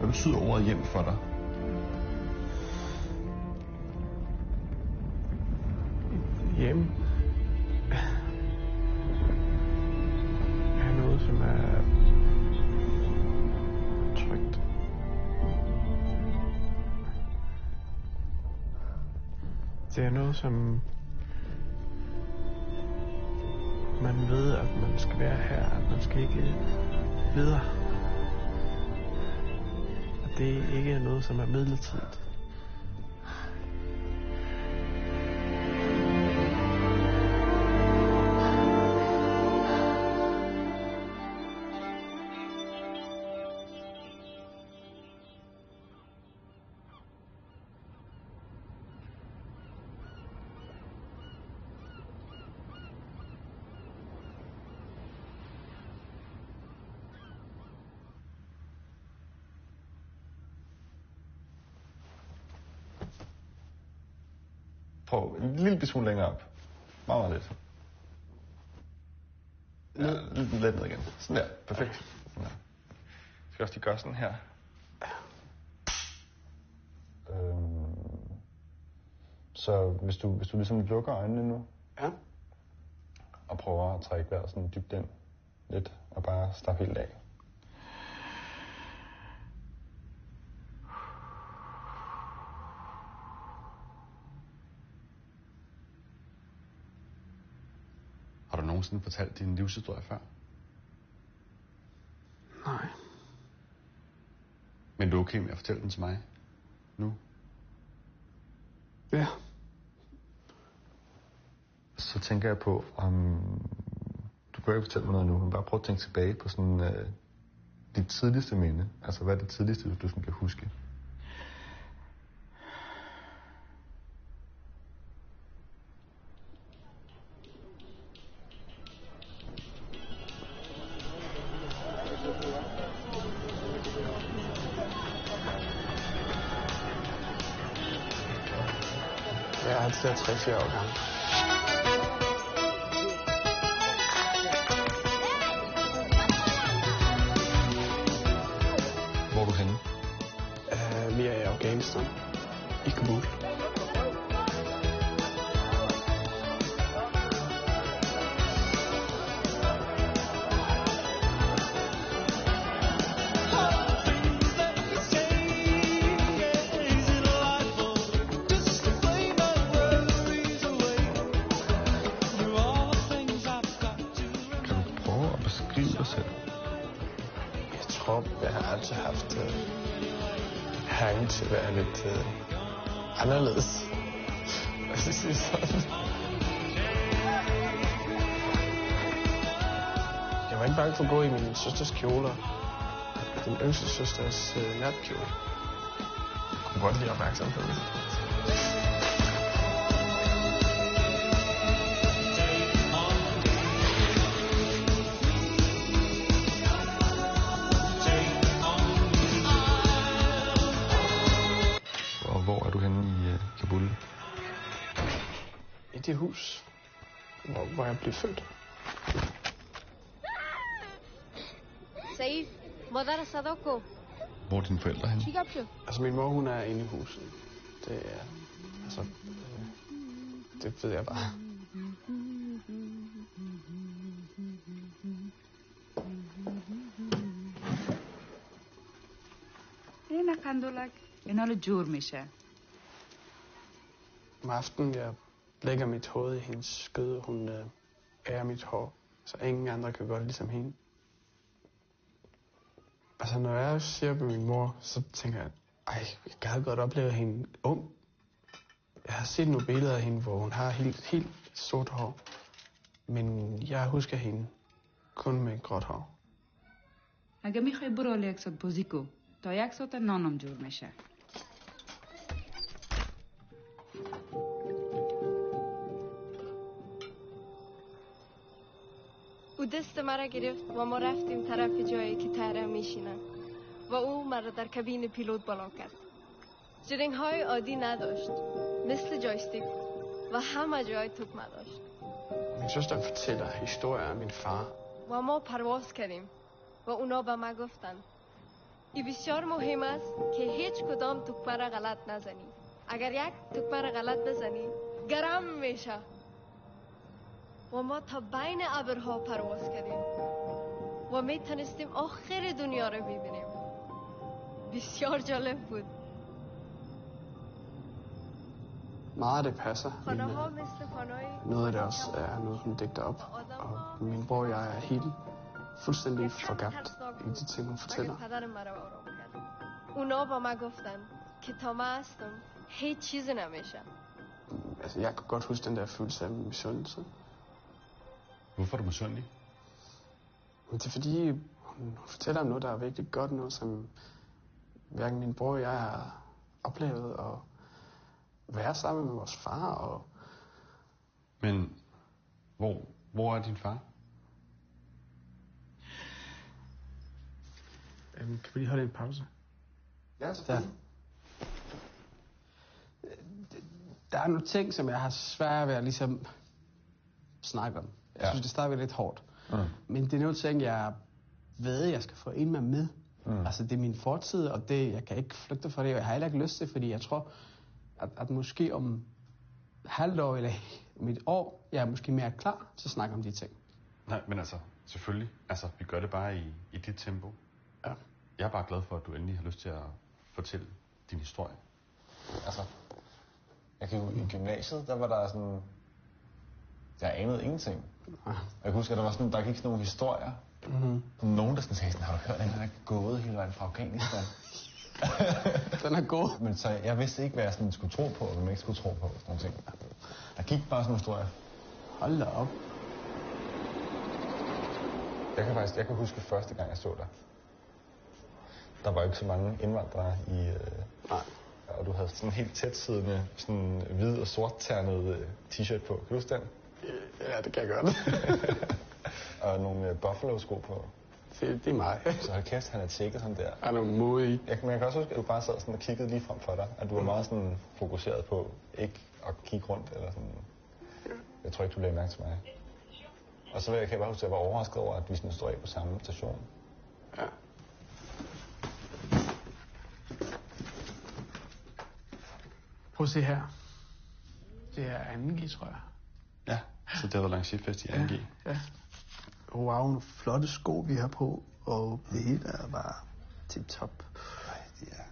Hvad betyder ordet hjem for dig? Hjem er noget, som er trygt. Det er noget, som man ved, at man skal være her, at man skal ikke videre. At det ikke er noget, som er midlertidigt. Prøv en lille smule længere op. Meget lidt. Ja, lidt ned igen. Sådan der. Perfekt. Sådan der. Skal også lige gøre sådan her. Så hvis du ligesom lukker øjnene nu. Ja. Og prøver at trække vejret sådan dybt ind. Lidt. Og bare slappe helt af. Har du nogensinde fortalt din livshistorie før? Nej. Men du er okay med at fortælle den til mig? Nu? Ja. Så tænker jeg på, om du bør ikke fortælle mig noget nu, men bare prøv at tænke tilbage på sådan dit tidligste minde. Altså, hvad er det tidligste, du sådan kan huske? Jeg er altid 3-4 år gammel. Hvor er du henne? Vi er i Afghanistan. I Kabul. Jeg har altid haft hang til at være lidt anderledes. Jeg skal sige sådan. Jeg var ikke bange for at gå i min søsters kjoler. Den yngste søsters natkjole. Jeg kunne godt lide opmærksomhed. Hvor er du henne i Kabul? I det hus, hvor jeg blev født. Saif, مادر صداقو. Hvor er dine forældre henne? Altså min mor, hun er inde i huset. Det er, altså, det ved jeg bare. اینا قندولک اینا رو جور میشه. Om aftenen, jeg lægger mit hoved i hendes skød, hun ærer mit hår, så ingen andre kan gøre det ligesom hende. Altså, når jeg ser på min mor, så tænker jeg, jeg gad godt opleve hende ung. Jeg har set nogle billeder af hende, hvor hun har helt sort hår, men jeg husker hende kun med gråt hår. اگه میخوای برو حالا یک ساعت بازی کو تا یک ساعت نانم جور میشه. او دست مرا گرفت و ما رفتیم طرف جایی که طیاره میشینن و او مرا در کابین پیلوت بالا کرد. جرینگ های عادی نداشت، مثل جایستیک و همه جای توپ داشت. Min søster fortæller historier af min far. و ما پرواز کردیم و اونا به ما گفتن ای بسیار مهم است که هیچ کدام توپه را غلط نزنی. اگر یک توپه را غلط بزنی گرم میشه. و ما تا بین ابرها پرواز کردیم و میتونستیم آخر دنیا را ببینیم. بسیار جالب بود. Meget det passer. خانه ها مثل خانه‌های Noget af det også er noget, hun digter op. Og min bror og jeg er helt fuldstændig forgabt i de ting, hun fortæller. پدر مرا آرام کرد. اونا با ما گفتن که تا من هستم هیچ چیزی نمیشه. Altså, jeg kan godt huske den der følelse af misundelse. Hvorfor er du misundelig? Det er fordi, hun fortæller om noget, der er virkelig godt, noget som hverken min bror og jeg har oplevet, og være sammen med vores far, og... Men hvor er din far? Kan vi lige holde en pause? Ja, selvfølgelig. Der er nogle ting, som jeg har svært ved at ligesom snakke om. Jeg synes, det er stadigvæk lidt hårdt. Men det er nogle ting, jeg ved, jeg skal få ind med. Altså, det er min fortid, og det, jeg kan ikke flygte fra det, og jeg har heller ikke lyst til, fordi jeg tror, at måske om halvt år eller om et år, jeg er måske mere klar til at snakke om de ting. Nej, men altså, selvfølgelig. Altså, vi gør det bare i dit tempo. Ja. Jeg er bare glad for, at du endelig har lyst til at fortælle din historie. Altså, jeg kan jo i gymnasiet, der var der sådan... Jeg anede ingenting. Jeg kan huske, at der var sådan, der gik sådan nogle historier. Nogen, der sådan sagde sådan, har du hørt, at han er gået hele vejen fra Afghanistan? Den er god. Men så jeg vidste ikke, hvad jeg sådan skulle tro på, og hvad man ikke skulle tro på. Sådan nogle ting. Der gik bare sådan nogle historier. Hold da op. Jeg kan huske første gang, jeg så dig. Der var jo ikke så mange indvandrere i... Nej. Og du havde sådan en helt tætsiddende, sådan hvid og sorttærnet t-shirt på. Kan du huske den? Ja, det kan jeg godt. Og nogle Buffalo-sko på. Det er mig. Så hold kæft, han er tjekket sådan der. Er nogle modige. Jeg kan også huske, at du bare sad sådan og kiggede lige frem for dig. At du var meget sådan fokuseret på ikke at kigge rundt eller sådan. Jeg tror ikke, du lagde mærke til mig. Og så kan jeg bare huske, at jeg var overrasket over, at vi sådan stod af på samme station. Ja. Prøv at se her. Det er 2G, tror jeg. Ja, så det har været lancierfest i 2G. Ja. Wow, nogle flotte sko, vi har på, og det hele er bare tip-top. Nej, det er...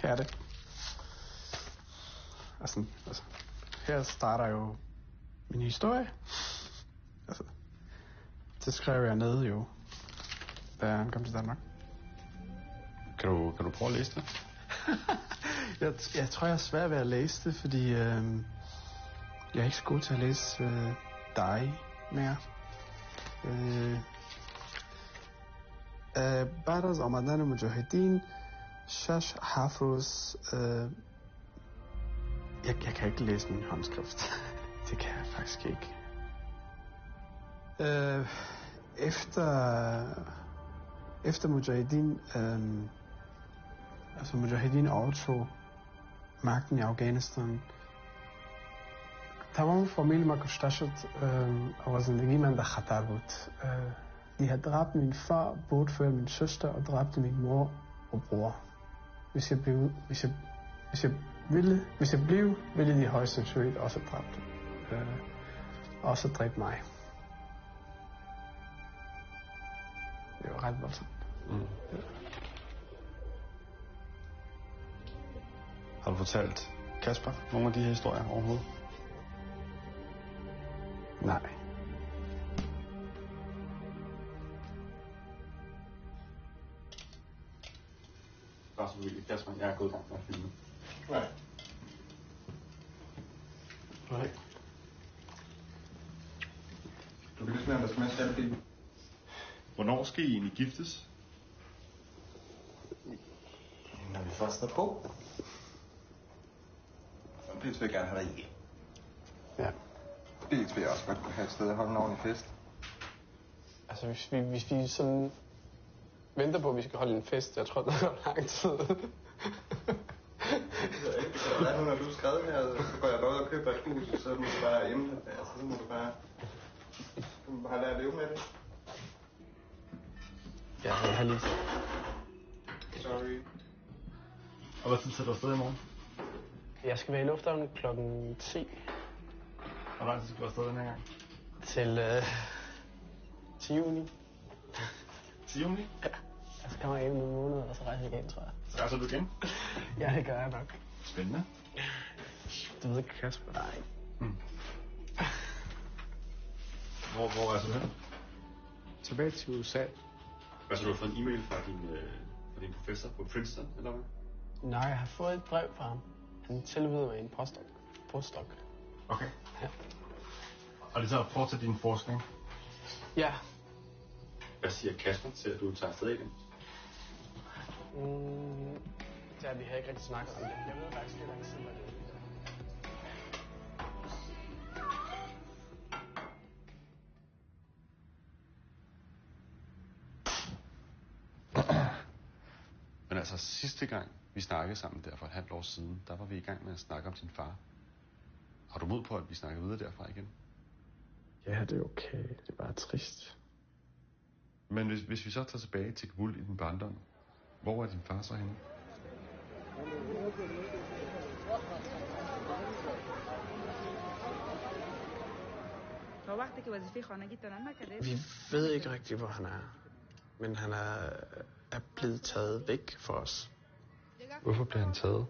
Her er det. Altså, her starter jo min historie. Altså, det skrev jeg ned jo, da jeg kom til Danmark. Kan du prøve at læse det? Jeg tror, jeg er svært ved at læse det, fordi jeg er ikke så god til at læse dig mere. بعد از آمدن مجاهدین 6-7 روز jeg kan ikke læse min håndskrift. Det kan jeg faktisk ikke. Efter Mujahedin altså Mujahedin overtog magten i Afghanistan. تمام فامیل ما کشته شد و زندگی من در خطر بود. De havde dræbt min far, bortført min søster og dræbt min mor og bror. Hvis jeg blev, ville de højst sandsynligt også dræbt mig. Det var ret voldsomt. Ja. Har du fortalt Kasper nogle af de her historier overhovedet? Nej. Bare så vildt, Kasper, jeg er gået i gang med at filme. Nej. Nej. Du kan lige smage, om der skal mere salg. Hvornår skal I egentlig giftes? Når vi først er på. Dels vil jeg gerne have dig hjem. Ja. Dels vil jeg også godt kunne have et sted at holde en ordentlig fest. Altså, hvis vi sådan venter på, at vi skal holde en fest, jeg tror, det går lang tid. Hvad nu, når du er skrevet her, så går jeg bare ud og køber et hus, så må du bare hjemme. Altså, så må du bare... Du har lært at leve med det. Ja, jeg har lige... Sorry. Og hvad tid tager du afsted i morgen? Jeg skal være i lufthavnen klokken 10. Hvor lang tid skal du afsted den her gang? Til juni. Til juni? Ja. Jeg skal komme hjem i nogle måneder, og så rejser jeg igen, tror jeg. Så rejser du igen? Ja, det gør jeg nok. Spændende. Du ved ikke, Kasper? Nej. Hvor rejser du hen? Tilbage til USA. Hvad så, du har fået en e-mail fra din professor på Princeton, eller hvad? Nej, jeg har fået et brev fra ham. Han tilbyder mig en postdoc. Okay. Ja. Og det så at fortsætte din forskning? Ja. Hvad siger Kasper til, at du tager afsted igen? Det har vi ikke rigtig snakket om det. Jeg ved faktisk ikke, hvordan det er. Men altså, sidste gang vi snakkede sammen der for et halvt år siden, der var vi i gang med at snakke om din far. Har du mod på, at vi snakker videre derfra igen? Ja, det er okay. Det er bare trist. Men hvis vi så tager tilbage til Kabul i din barndom, hvor er din far så henne? Vi ved ikke rigtigt, hvor han er. Men han er blevet taget væk fra os. Hvorfor blev han taget?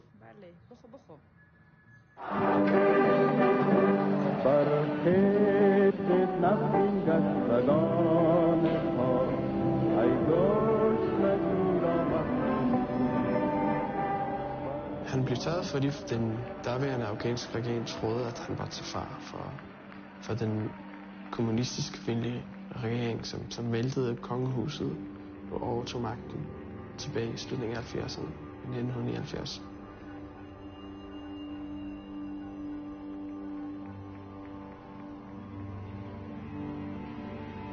Han blev taget, fordi den daværende afghanske regering troede, at han var til far for den kommunistiske kvindelige regering, som væltede kongehuset og overtog magten tilbage i slutningen af 70'erne, i 1979.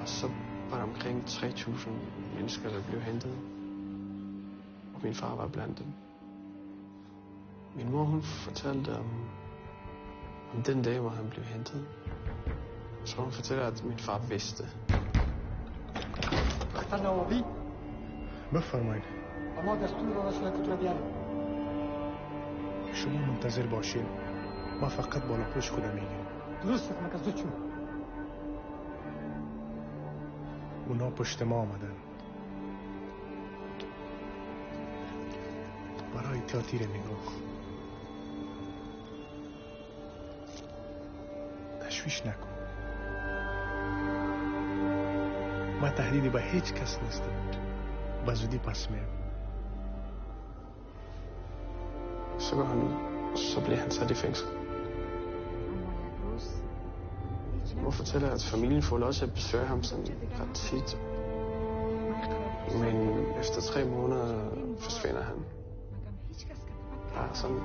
Og så var der omkring 3.000 mennesker, der blev hentet. Og min far var blandt dem. Min mor, hun fortalte om den dag, hvor han blev hentet. Så hun fortæller, at min far vidste. بفرمایید اما دستور رسالتت را بیارید. شما منتظر باشین ما فقط بالا پوش خودم میگیریم درست مرکز چون اونا پشت ما آمدن برای اطلاعاتی رو نگاه کن تشویش نکن ما تهدیدی به هیچ کس نیستم به زودی پس میرم Så blev han sat i fængsel. Hun fortæller, at familien får lov til at besøge ham sådan ret tit. Men efter 3 måneder forsvinder han. Bare sådan.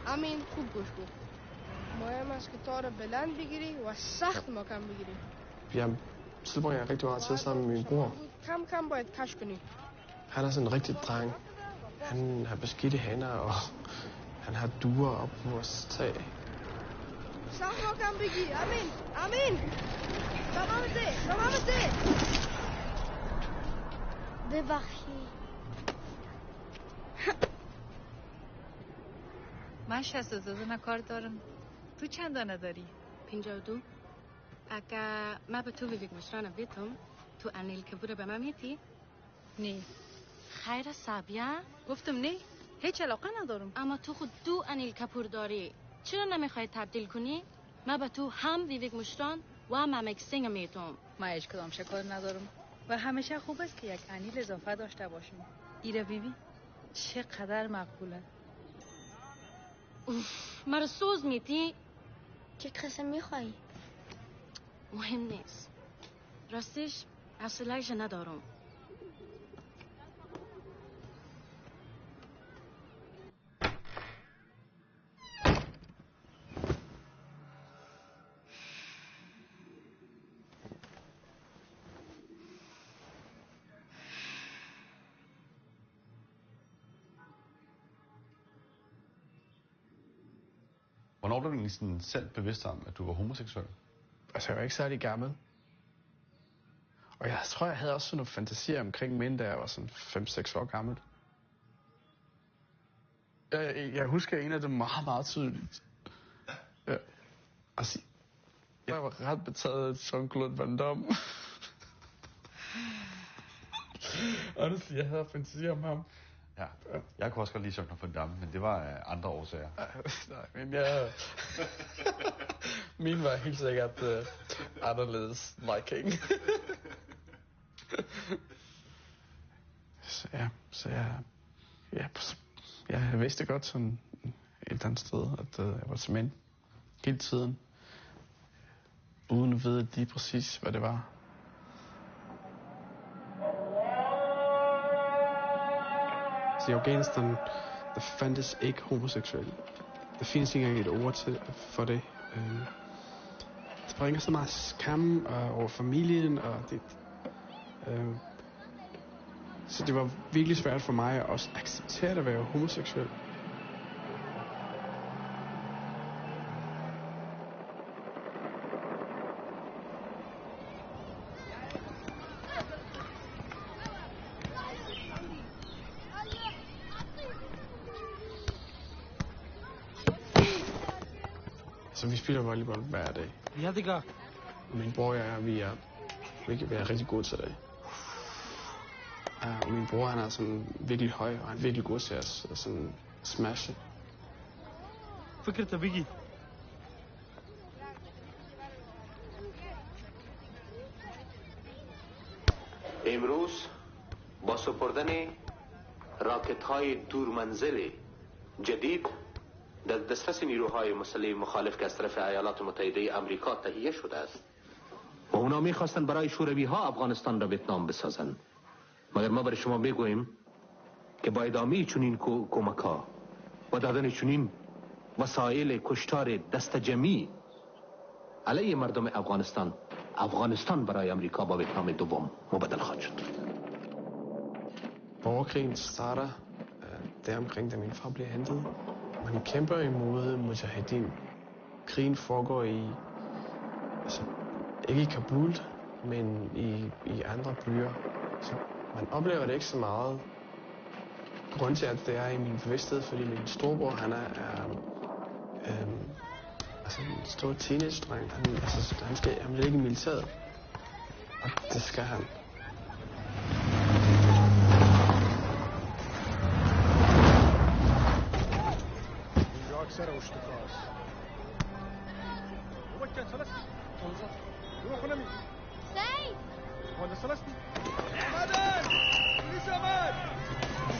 امین خوب گوش کن. مهم است که تا رو بلند بگیری و سخت محکم بگیری. Jeg tilbringer rigtig meget tid sammen med min bror. کم کم باید کش کنی. Han er sådan en rigtig dreng. Han har beskidte hænder, og han har duer op på vores tag. سخت محکم بگیر. امین. امین. تمام ده. تمام ده. ببخشید. من 62 کار دارم. تو چند دانه داری؟ 52. اگه من به تو ویویک مشرانه بیتم تو انیل کبوره به من میتی؟ نه. خیر سابیا؟ گفتم نه. هیچ علاقه ندارم. اما تو خود 2 انیل کپور داری. چرا نمیخوای تبدیل کنی؟ من به تو هم ویویک مشران و هم ممک سینگ میتم. من هیچ کدام شکار ندارم. و همیشه خوب است که یک انیل اضافه داشته باشیم. ایره بیبی چقدر مقبوله. مرا سوز میتی؟ چه قسم میخوایی؟ مهم نیست. راستش حوصله‌اش ندارم. Hvornår blev du egentlig sådan selv bevidst om, at du var homoseksuel? Altså, jeg var ikke særlig gammel. Og jeg tror, jeg havde også sådan nogle fantasier omkring mænd, da jeg var sådan 5-6 år gammel. Jeg husker en af dem meget, meget tydeligt. Ja. Altså, jeg var ret betaget af Jean-Claude Van Damme. Honestly, jeg havde fantasier om ham. Ja, jeg kunne også godt lide Jean-Claude Van Damme, men det var af andre årsager. Nej, men jeg... Min var helt sikkert anderledes liking. Jeg vidste godt sådan et eller andet sted, at jeg var til mænd hele tiden, uden at vide lige præcis, hvad det var. Så i Afghanistan, der fandtes ikke homoseksuelle. Der findes ikke engang et ord for det. Det bringer så meget skam over familien, og det... Så det var virkelig svært for mig at også acceptere at være homoseksuel. Så vi spiller volleyball hver dag. Ja, det gør. Min bror og jeg, vi er rigtig gode til det. Og min bror, han er sådan virkelig høj, og han er virkelig god til at sådan smashe. فكرة بيجي. امروز با سپردن راکت‌های دورمنزل جدید در دسترس نیروهای مسلح مخالف که از طرف ایالات متحده آمریکا تهیه شده است و اونا می‌خواستن برای شوروی‌ها افغانستان را ویتنام بسازن. مگر ما برای شما میگوییم که با ادامه چنین کمک‌ها و دادن چنین وسایل کشتار دست جمعی علیه مردم افغانستان برای امریکا با ویتنام دوم مبادل خواهد شد. Borgerkrigen starter deromkring, da min far bliver hentet. Man kæmper imod Mujahedin. Krigen foregår ikke i Kabul, men i andre byer. Så man oplever det ikke så meget. Grunden til, at det er i min bevidsthed, fordi min storebror, han er en stor teenage-dreng. Han vil ikke i militæret. Og det skal han. أكثر اشتقاص وكان ثلاثة تنظر روح نمي سيد ولا ثلاثة مدن بوليس أمان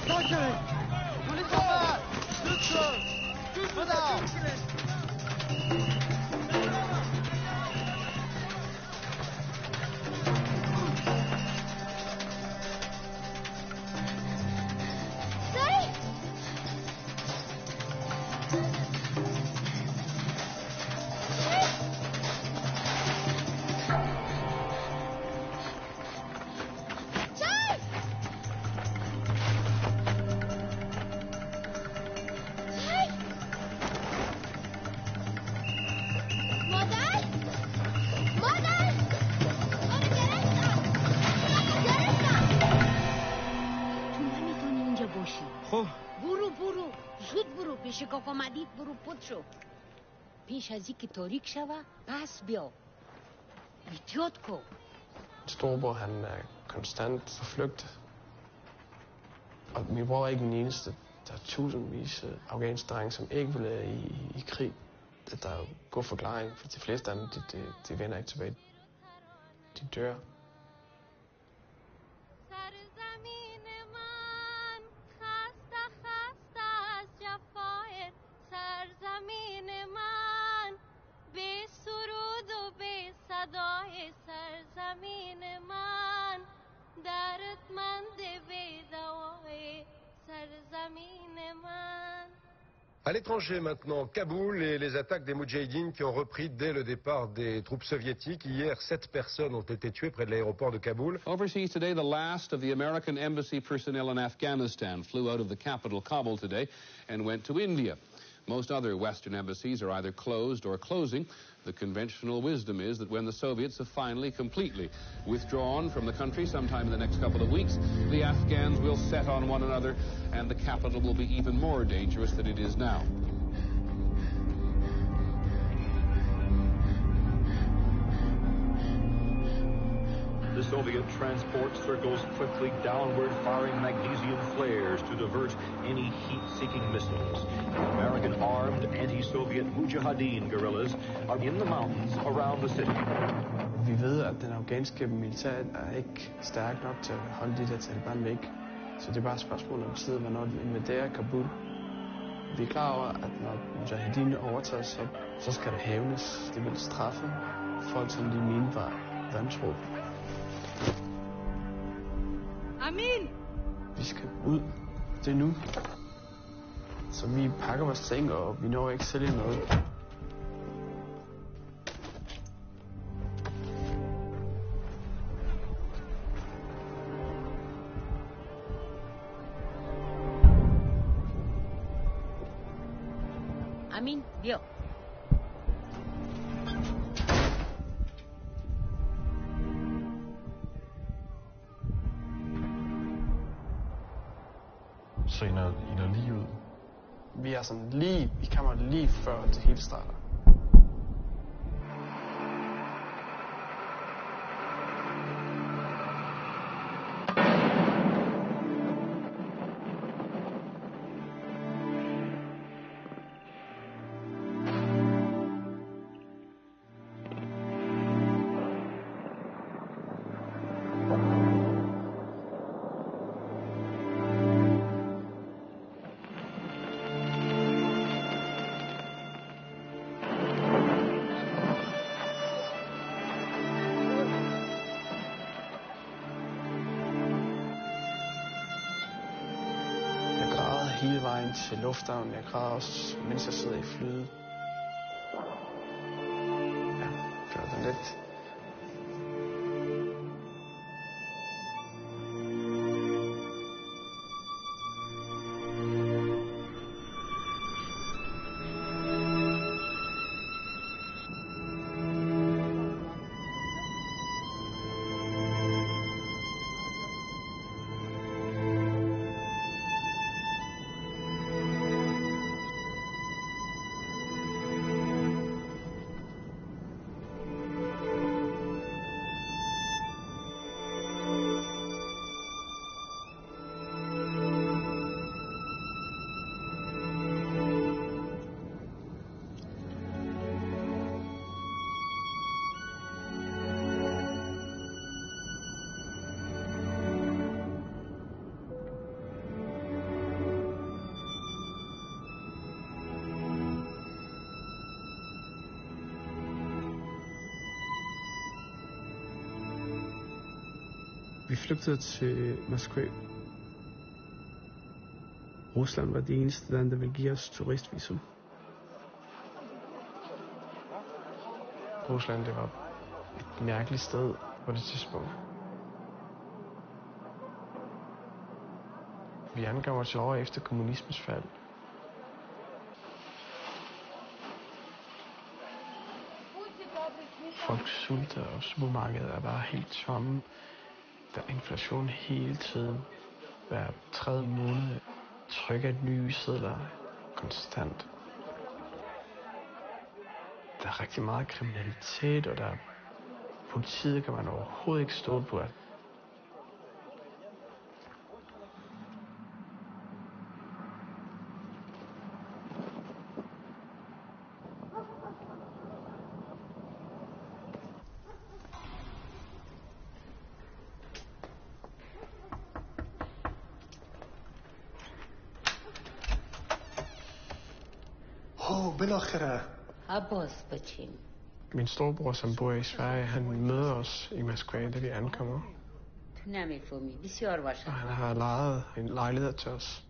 ساكن بوليس أمان دكتور بدأ پیش کاکا مدید برو پد شو پیش از اینکه تاریک شوه پس بیا احتیاط کن Storebror, han er konstant forflygtet. Og min bror er ikke den eneste. Der er tusindvis af afghanske drenge, som ikke vil være i krig. Der er jo god forklaring, for de fleste af dem, de vender ikke tilbage. De dør. À l'étranger maintenant, Kaboul et les attaques des Moudjahidines qui ont repris dès le départ des troupes soviétiques. Hier, 7 personnes ont été tuées près de l'aéroport de Kaboul. Overseas today, the last of the American embassy personnel in Afghanistan flew out of the capital, Kabul, today and went to India. Most other Western embassies are either closed or closing. The conventional wisdom is that when the Soviets have finally completely withdrawn from the country sometime in the next couple of weeks, the Afghans will set on one another and the capital will be even more dangerous than it is now. The Soviet transport circles quickly downward, firing magnesium flares to divert any heat-seeking missiles. American armed anti-Soviet Mujahideen guerrillas are in the mountains around the city. Vi ved, at den afghanske militær er ikke stærk nok til at holde de der Taliban væk. Så det er bare et spørgsmål om tid, hvornår de invaderer Kabul. Vi er klar over, at når Mujahideen overtager, så skal det hævnes. Det vil straffe folk, som de mente var vantro. Amin! Vi skal ud. Det er nu. Så vi pakker vores ting, og vi når ikke sælge noget. Amin, بیا. Så I når lige ud? Vi er sådan lige i kammeret lige før det hele starter. Hele vejen til lufthavnen. Jeg græder også, mens jeg sidder i flyet. Ja, gør det lidt. Vi flygtede til Moskva. Rusland var det eneste land, der ville give os turistvisum. Rusland, det var et mærkeligt sted på det tidspunkt. Vi ankommer til år efter kommunismens fald. Folk sulter, og supermarkedet er bare helt tomme. Der er inflation hele tiden. Hver tredje måned trykker nye sedler konstant. Der er rigtig meget kriminalitet, og politiet kan man overhovedet ikke stole på. بالاخره Abbas بچیم. Min storebror, som bor i Sverige, han møder os i Moskva, da vi ankommer. تو نمیفهمی بسیار باشه. Og han har lejet en lejlighed til os.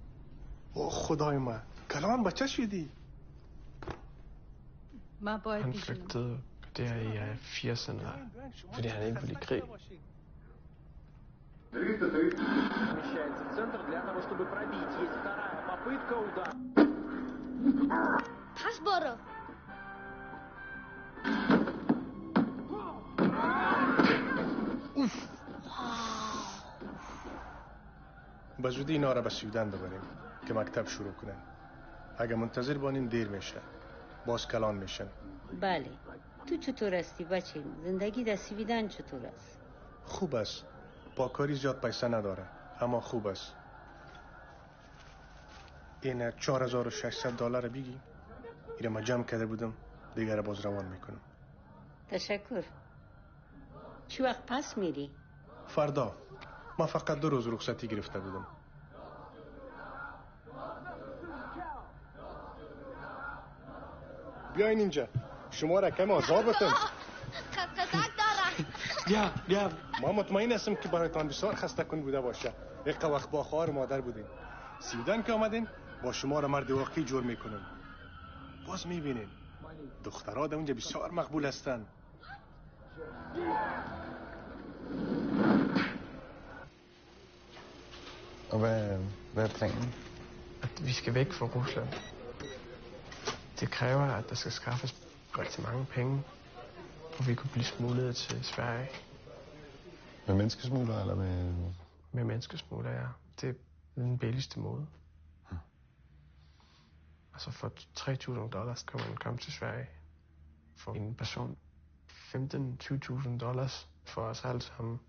خدای من کلام بچه شدی من باید Han بیشونم. flygtede der i 80'erne, fordi han ikke ville i krig. Смещается в центр для того, чтобы пробить. Есть вторая попытка удара. پس برو. به زودی اینا را به سویدن ببریم که مکتب شروع کنن. اگه منتظر بانیم دیر میشه. باز کلان میشن. بله. تو چطور هستی بچه؟ زندگی در سویدن چطور است؟ خوب است. پاکاری زیاد پیسه نداره اما خوب است. این $4600 بگی. ایره ما جمع کرده بودم دیگر باز روان میکنم. تشکر. چی وقت پس میری؟ فردا. ما فقط 2 روز رخصتی گرفته بودم. بیاین اینجا. شما را کم آزار بتن. قدق دارم. بیا. ما مطمئن هستم که برایتان بسیار خسته کن بوده باشه. یک وقت با خواهر مادر بودین. سویدن که آمدین با شما را مرد واقعی جور میکنن. باز میبینین دخترها در اونجا بسیار مقبول هستن. Og hvad er planen? At vi skal væk fra Rusland. Det kræver, at der skal skaffes rigtig mange penge, og vi kunne blive smuglet til Sverige. Med menneskesmugler eller med... Med menneskesmugler, ja. Det er den billigste måde. Altså for $3.000 kan man komme til Sverige. For en person. $15,000-20.000 for os alle sammen.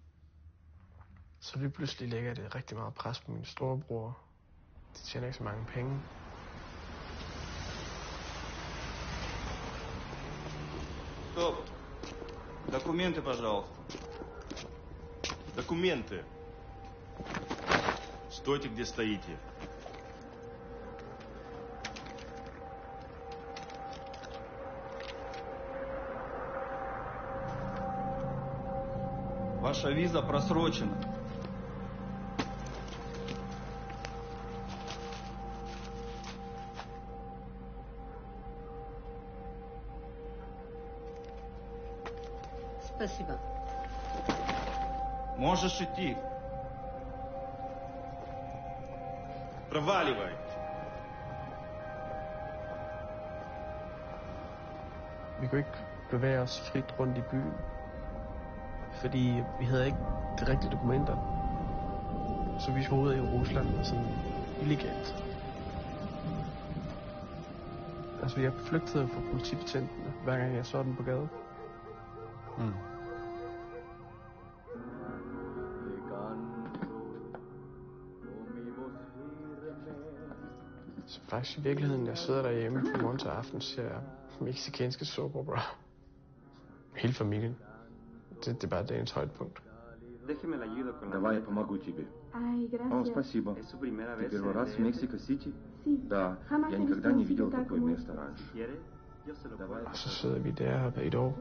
Så lige pludselig lægger det rigtig meget pres på min storebror. De tjener ikke så mange penge. Стоп. Документы, пожалуйста. Документы. Стойте, где стоите. Ваша виза просрочена. Спасибо. Можешь идти. Проваливай. Vi kunne ikke bevæge os frit rundt i byen, fordi vi havde ikke de rigtige dokumenter. Så vi boede i Rusland sådan illegalt. Altså, jeg flygtede fra politibetjentene, hver gang jeg så den på gaden. Så faktisk i virkeligheden, jeg sidder derhjemme fra morgen til aften, ser mexicanske soap opera. Hele familien. Det er bare dagens højdepunkt. Давай я помогу тебе. О, спасибо. Ты первый раз в Мексико-Сити? Да, я никогда не видел такое место раньше. Og så sidder vi der et år.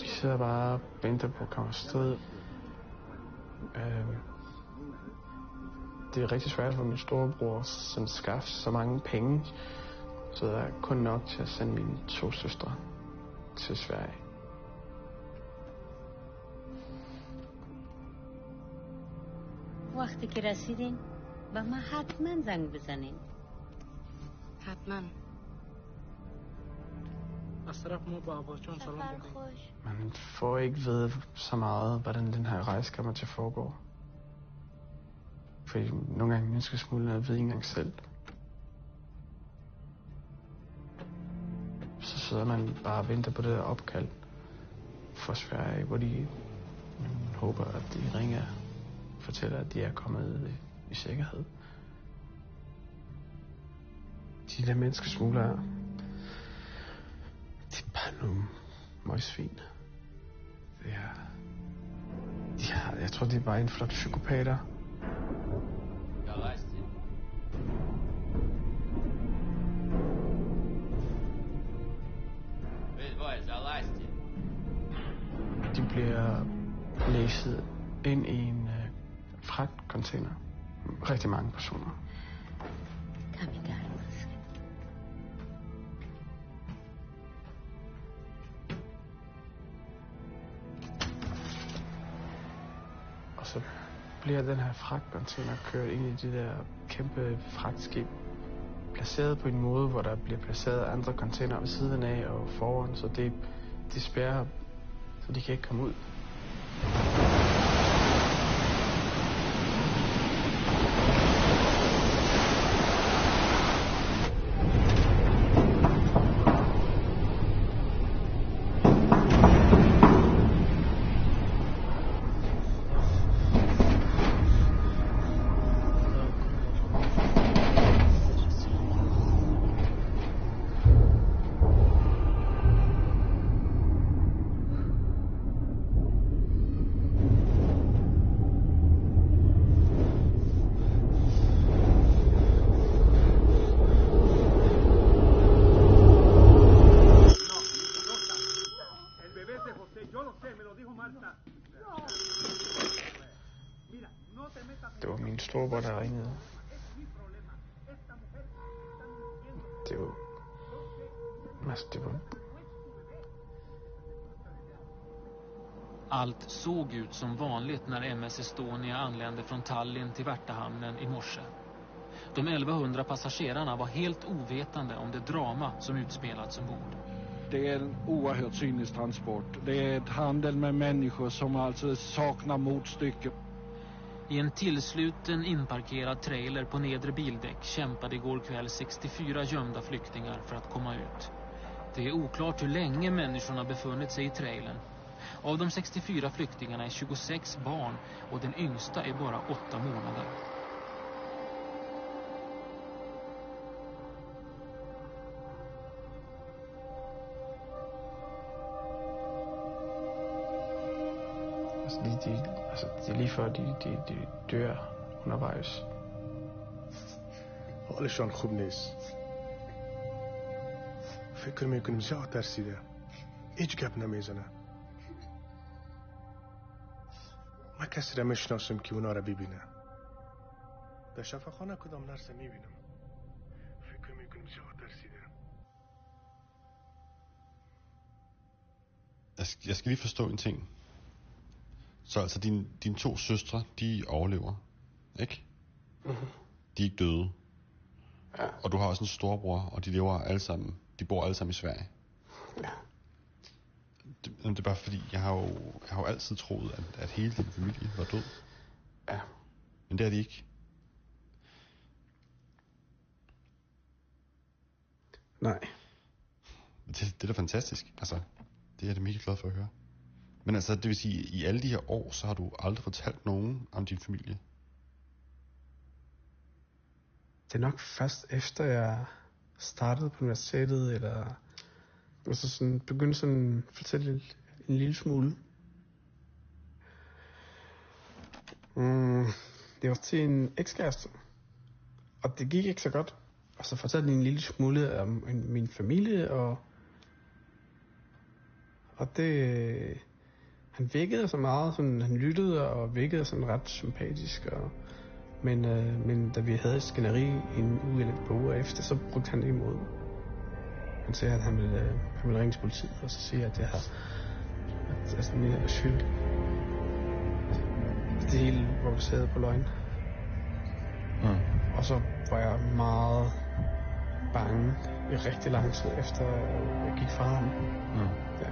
Vi sidder bare og venter på at komme afsted. Det er rigtig svært for min storebror at skaffe så mange penge. Så der er kun nok til at sende mine 2 søstre til Sverige. وقتی که رسیدین با ما حتما زنگ بزنین. حتما. از طرف ما با آباجان سلام بدین. Man får ikke vide så meget, hvordan den her rejse kommer til at foregå. Fordi nogle gange menneskesmuglerne ved ikke engang selv. Så sidder man bare og venter på det der opkald fra Sverige, hvor man håber, at de ringer og fortæller, at de er kommet i sikkerhed. De der menneskesmuglere, de er bare nogle møgsvin. Jeg tror, de er bare en flok psykopater. De bliver læsset ind i en fragtcontainer. Rigtig mange personer. Og så bliver den her fragtcontainer kørt ind i de der kæmpe fragtskib, placeret på en måde, hvor der bliver placeret andre container ved siden af og foran, så det spærrer, så de kan ikke komme ud. Det var min storebror, der ringede. Det var... Allt såg ut som vanligt när MS Estonia anlände från Tallinn till Värtahamnen i morse. De 1100 passagerarna var helt ovetande om det drama som utspelats ombord. Det är en oerhört cynisk transport. Det är ett handel med människor som alltså saknar motstycke. I en tillsluten inparkerad trailer på nedre bildäck kämpade igår kväll 64 gömda flyktingar för att komma ut. Det är oklart hur länge människorna befunnit sig i trailern. Av de 64 flyktingarna är 26 barn och den yngsta är bara 8 månader. Det är lige før de dør undervejs. حالشان خوب نیست. فکر میکنیم زیاد ترسیده. هیچ گپ نمیزنه. من کسی را میشناسم که اونا را ببینه. در شفاخانه کدام نرسه میبینم. فکر میکنیم زیاد ترسیده. Jeg skal lige forstå en ting. Så altså dine 2 søstre, de overlever, ikke? Mm-hmm. De er ikke døde. Ja. Og du har også en storebror, og de bor alle sammen i Sverige. Ja. Det er bare fordi, jeg har jo altid troet, at hele din familie var død. Ja. Men det er de ikke. Nej. Det er da fantastisk. Altså, det er jeg da mega glad for at høre. Men altså, det vil sige, i alle de her år, så har du aldrig fortalt nogen om din familie? Det er nok først efter jeg startede på universitetet, eller altså sådan, begyndte sådan at fortælle en lille smule. Det var til en ekskæreste, og det gik ikke så godt. Og så fortalte jeg en lille smule om min familie, og det... Han vækkede så meget, sådan, han lyttede og vækkede sådan ret sympatisk. Men da vi havde et skænderi en uge eller et par uger efter, så brugte han det imod mig. Han sagde, at han ville ringe til politiet og så sige, at jeg er skyldig. Det hele var baseret på løgn. Og så var jeg meget bange i rigtig lang tid efter jeg gik fra ham. Ja.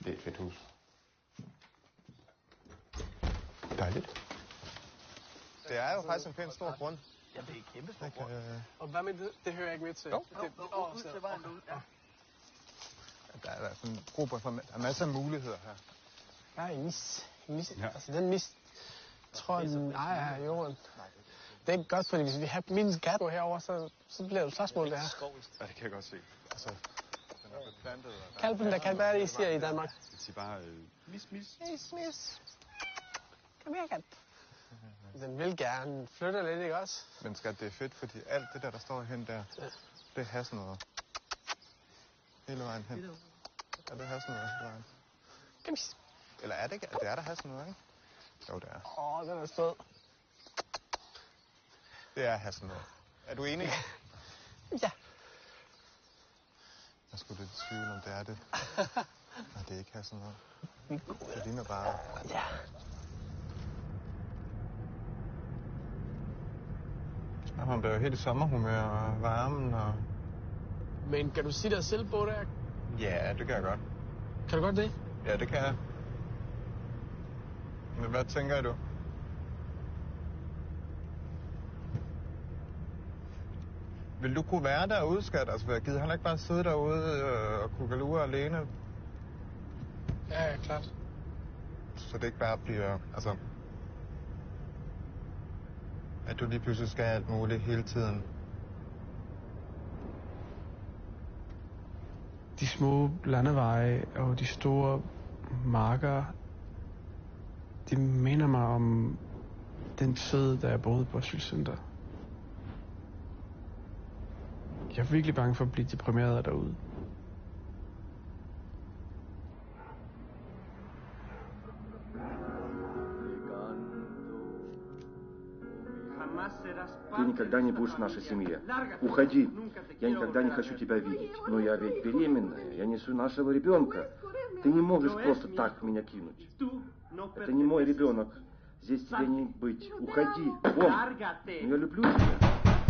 Det er et fedt hus. Dejligt. Det er jo faktisk en pænt stor grund. Ja, det er kæmpe stor grund. Og hvad med det? Det hører jeg ikke med til. Jo, ud til vejen ud, ja. Der er sådan en gruppe for masser af muligheder her. Der er altså den mis, tror jeg, nej, jorden. Det er ikke godt, fordi hvis vi har mindst gatto herovre, så bliver det spørgsmål, det her. Ja, det kan jeg godt se. Altså, den er beplantet. Kalpen, der kan være, I siger i Danmark. Jeg siger bare, mis. Mis. Kom her, kat. Den vil gerne flytte lidt, ikke også? Men skat, det er fedt, fordi alt det der står hen der, det er sådan noget. Hele vejen hen. Ja, det er sådan noget hele vejen. Eller er det ikke? Det er der hasselnød, ikke? Jo, det er. Den er sød. Det er hasselnød. Er du enig? Ja. Jeg skulle lidt tvivl, om det er det. Nej, det er ikke hasselnød. Det ligner bare... Ja. Man bliver jo helt i sommerhumør og varmen og... Men kan du sige dig selv på det? Ja, det kan jeg godt. Kan du godt det? Ja, det kan jeg. Men hvad tænker du? Vil du kunne være derude, skat? Altså, jeg gider han ikke bare sidde derude og kukalure alene? Ja, klart. Så det ikke bare bliver, altså... At du lige pludselig skal alt muligt hele tiden. De små landeveje og de store marker, de minder mig om den tid, da jeg boede på asylcenter. Jeg er virkelig bange for at blive deprimeret derude. Ты никогда не будешь в нашей семье. Уходи. Я никогда не хочу тебя видеть. Но я ведь беременная. Я несу нашего ребенка. Ты не можешь просто так меня кинуть. Это не мой ребенок. Здесь тебе не быть. Уходи. Вон. Я люблю тебя.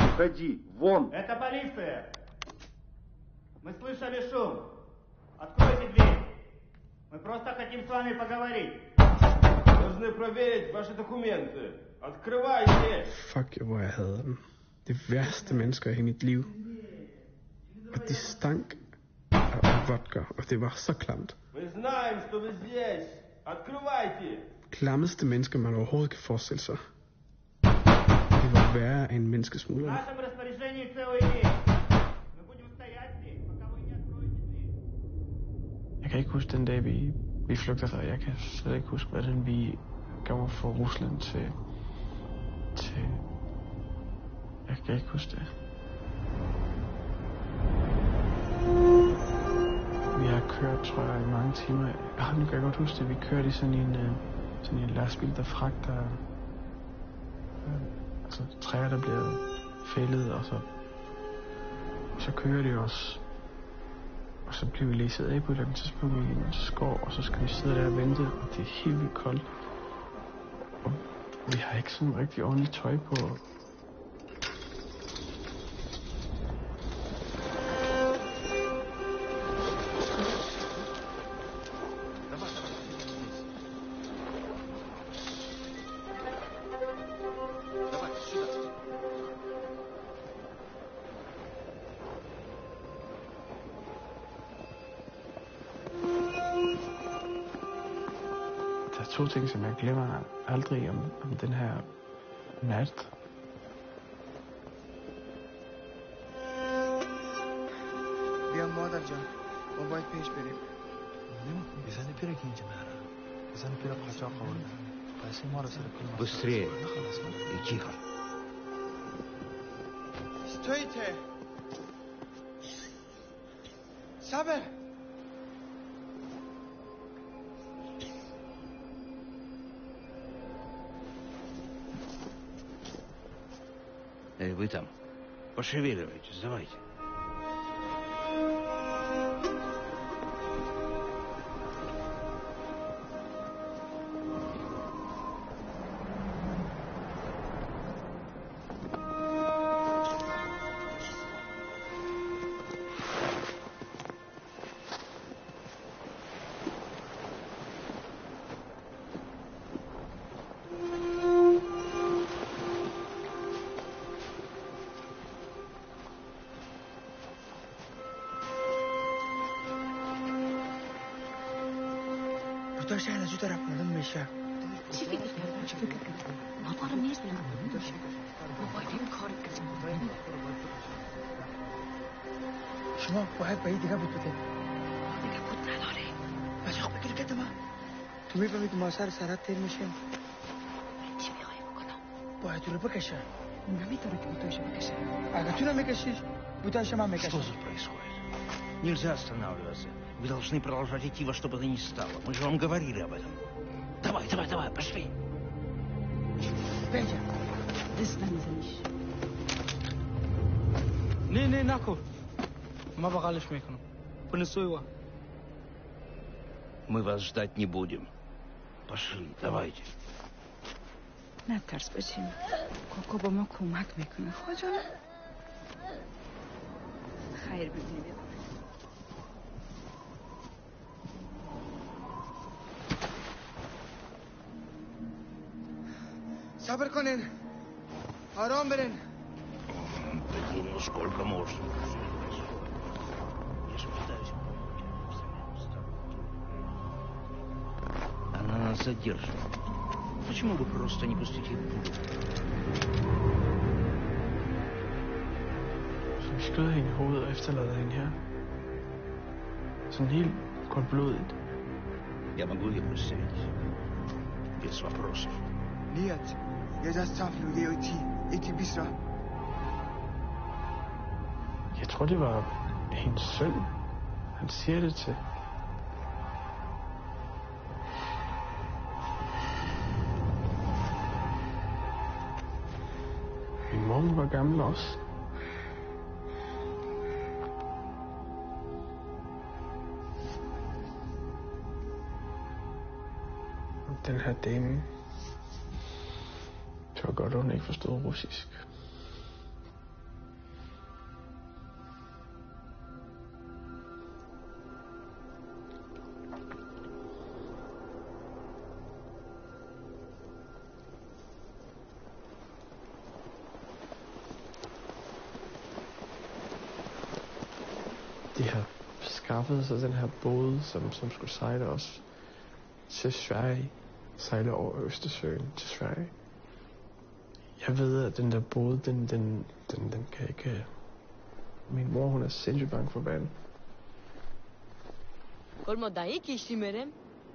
Уходи. Вон. Это полиция. Мы слышали шум. Откройте дверь. Мы просто хотим с вами поговорить. Должны проверить ваши документы. Открывайте! Fuck, hvor jeg hader dem. Det værste mennesker i mit liv. Og de stank af vodka, og det var så klamt. Мы знаем, что вы здесь. Открывайте! Klammeste mennesker, man overhovedet kan forestille sig. Det var værre end menneskesmuglerne. В нашем распоряжении целый день. Мы будем стоять здесь, пока вы не откроете дверь. Jeg kan ikke huske den dag, vi flygtede fra. Jeg kan slet ikke huske, hvordan vi gav fra Rusland til... Jeg kan ikke huske det. Vi har kørt, tror jeg, i mange timer. Nu kan jeg godt huske det. Vi kørte i sådan en lastbil, der fragter altså træer, der bliver fældet, og så kører de også. Og så bliver vi læsset af på et eller andet tidspunkt i en skov, og så skal vi sidde der og vente, og det er helt vildt koldt. Og vi har ikke sådan rigtig ordentligt tøj på. Der er 2 ting, som jeg glemmer aldrig om den her nat. بیا مادر جان ما باید پیش بریم بزنی پیره که اینجا نره بزنی پیره قاچاق آورده پیسه ما رو سر کل بسریه تیخه Støjte! Sabber! Вы там пошевеливайтесь, давайте. داشته از اون طرف مردم میشه چی فکر کردم؟ ما داره میرسیم ما باید این کار کنیم شما باید باید دیگه بود بده دیگه بود نداره بچه خب بگیر که ما تو میفهمی که ما سر سرات تیر میشیم چی میخوایی بکنم؟ باید تو رو بکشه نمیتونه که بوتایشو بکشه اگه تو نمیکشیش بوتایش من میکشه Что за происходит? Нельзя останавливаться. Вы должны продолжать идти во что бы то ни стало. Мы же вам говорили об этом. Давай, пошли. Петя, ты с нами залезь. Не, нако. ما بغالش میکنم. Понесу. Мы вас ждать не будем. Пошли, давайте. نترس بچیم. کوکو با ما کمک میکنه. خدا خیر ببینید. صبر کنین. آرام برین. Ну, сколько можно? Она нас задержит. Почему бы просто не пустить их в путь? Så vi skød hende i hovedet og efterlader hende her. Sådan helt koldblodigt. Я могу ее представить. Без вопросов. Нет, я заставлю ее идти быстро. Jeg tror, det var hendes søn. Han siger det til. Min mor var gammel også. Den her dame, det var godt, hun ikke forstod russisk. De har skaffet sig den her båd, som skulle sejle os til Sverige. Sejle over Østersøen til Sverige. Jeg ved, at den der båd, den kan ikke... Min mor, hun er sindssygt bange for vand. کل دایی کشتی میریم؟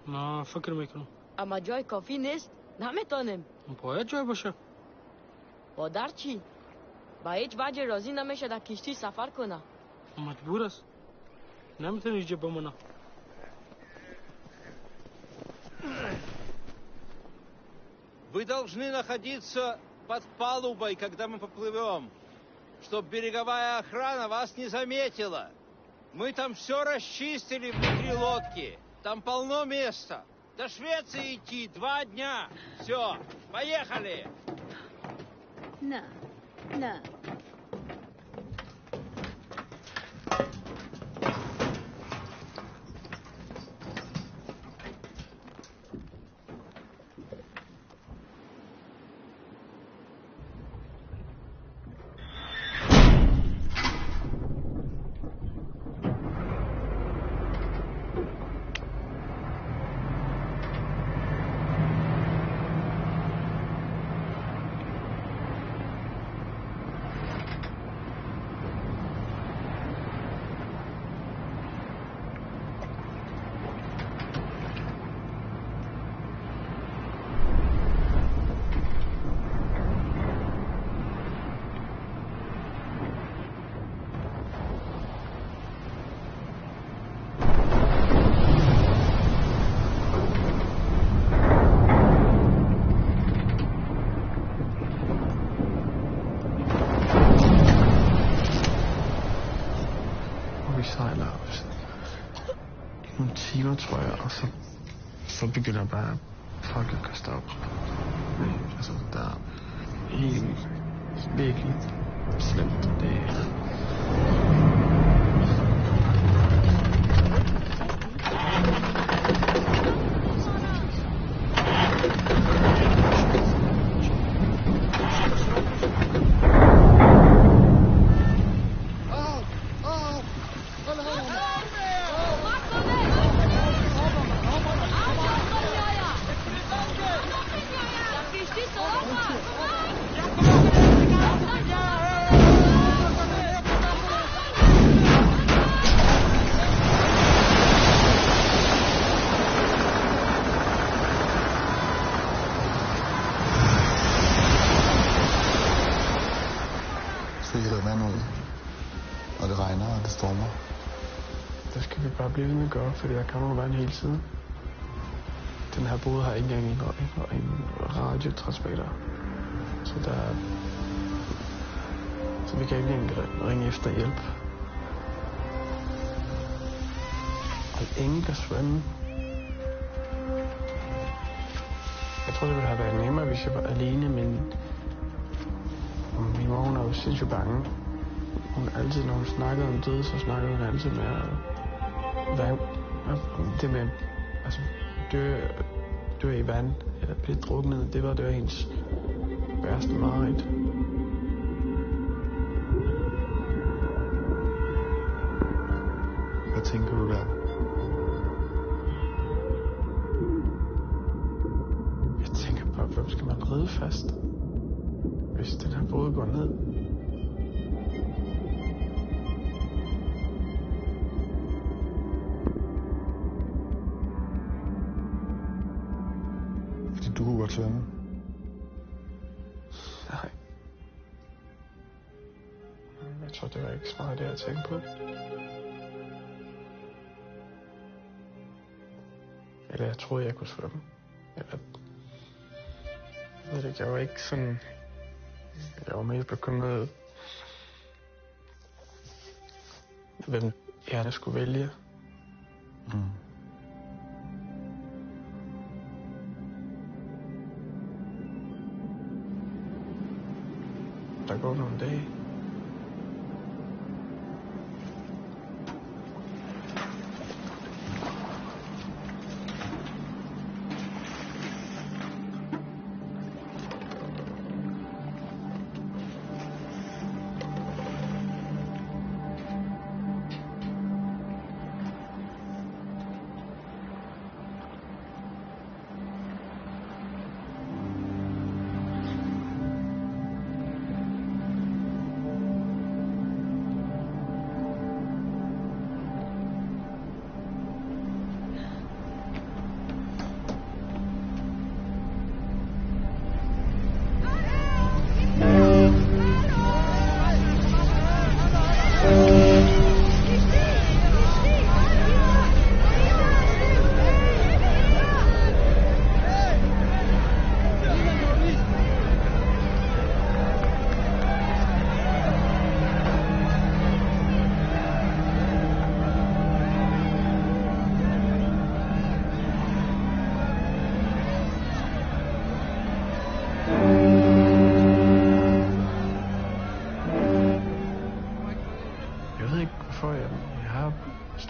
نه فکر میکنم. اما جای کافی نیست؟ نمیتونیم. باید جای باشه. با در چی؟ با هیچ وجه راضی نمیشه در کشتی سفر کنه. مجبور است. نمیتونه اینجا بمونه. Вы должны находиться под палубой, когда мы поплывем, чтобы береговая охрана вас не заметила. Мы там все расчистили внутри лодки. Там полно места. До Швеции идти 2 дня. Все, поехали. На. Tror jeg, og så begynder bare folk at kaste op. Altså, der er helt virkelig slemt. Vand ud, og det regner, og det stormer. det skal vi bare blive ved med at gøre, fordi der kommer vand hele tiden. Den her båd har ikke engang en radiotransmitter. Så vi kan ikke engang ringe efter hjælp. Og ingen kan svømme. Jeg tror, det ville have været nemmere, hvis jeg var alene, men min mor, hun er jo sindssygt bange. Hun altid, når hun snakkede om død, så snakkede hun altid med det med, altså dø i vand, eller blive druknet, det var hendes værste mareridt. Hvad tænker du der? Jeg tænker bare, hvem skal man ride fast, hvis den her båd går ned? Fordi du kunne godt svømme? Nej. Jeg tror, det var ikke smart, det jeg tænkte på. Eller jeg troede, jeg kunne svømme. Eller... Jeg ved ikke, jeg var ikke sådan... Jeg var mest bekymret... hvem jeg der skulle vælge. Mm. Der går nogle dage.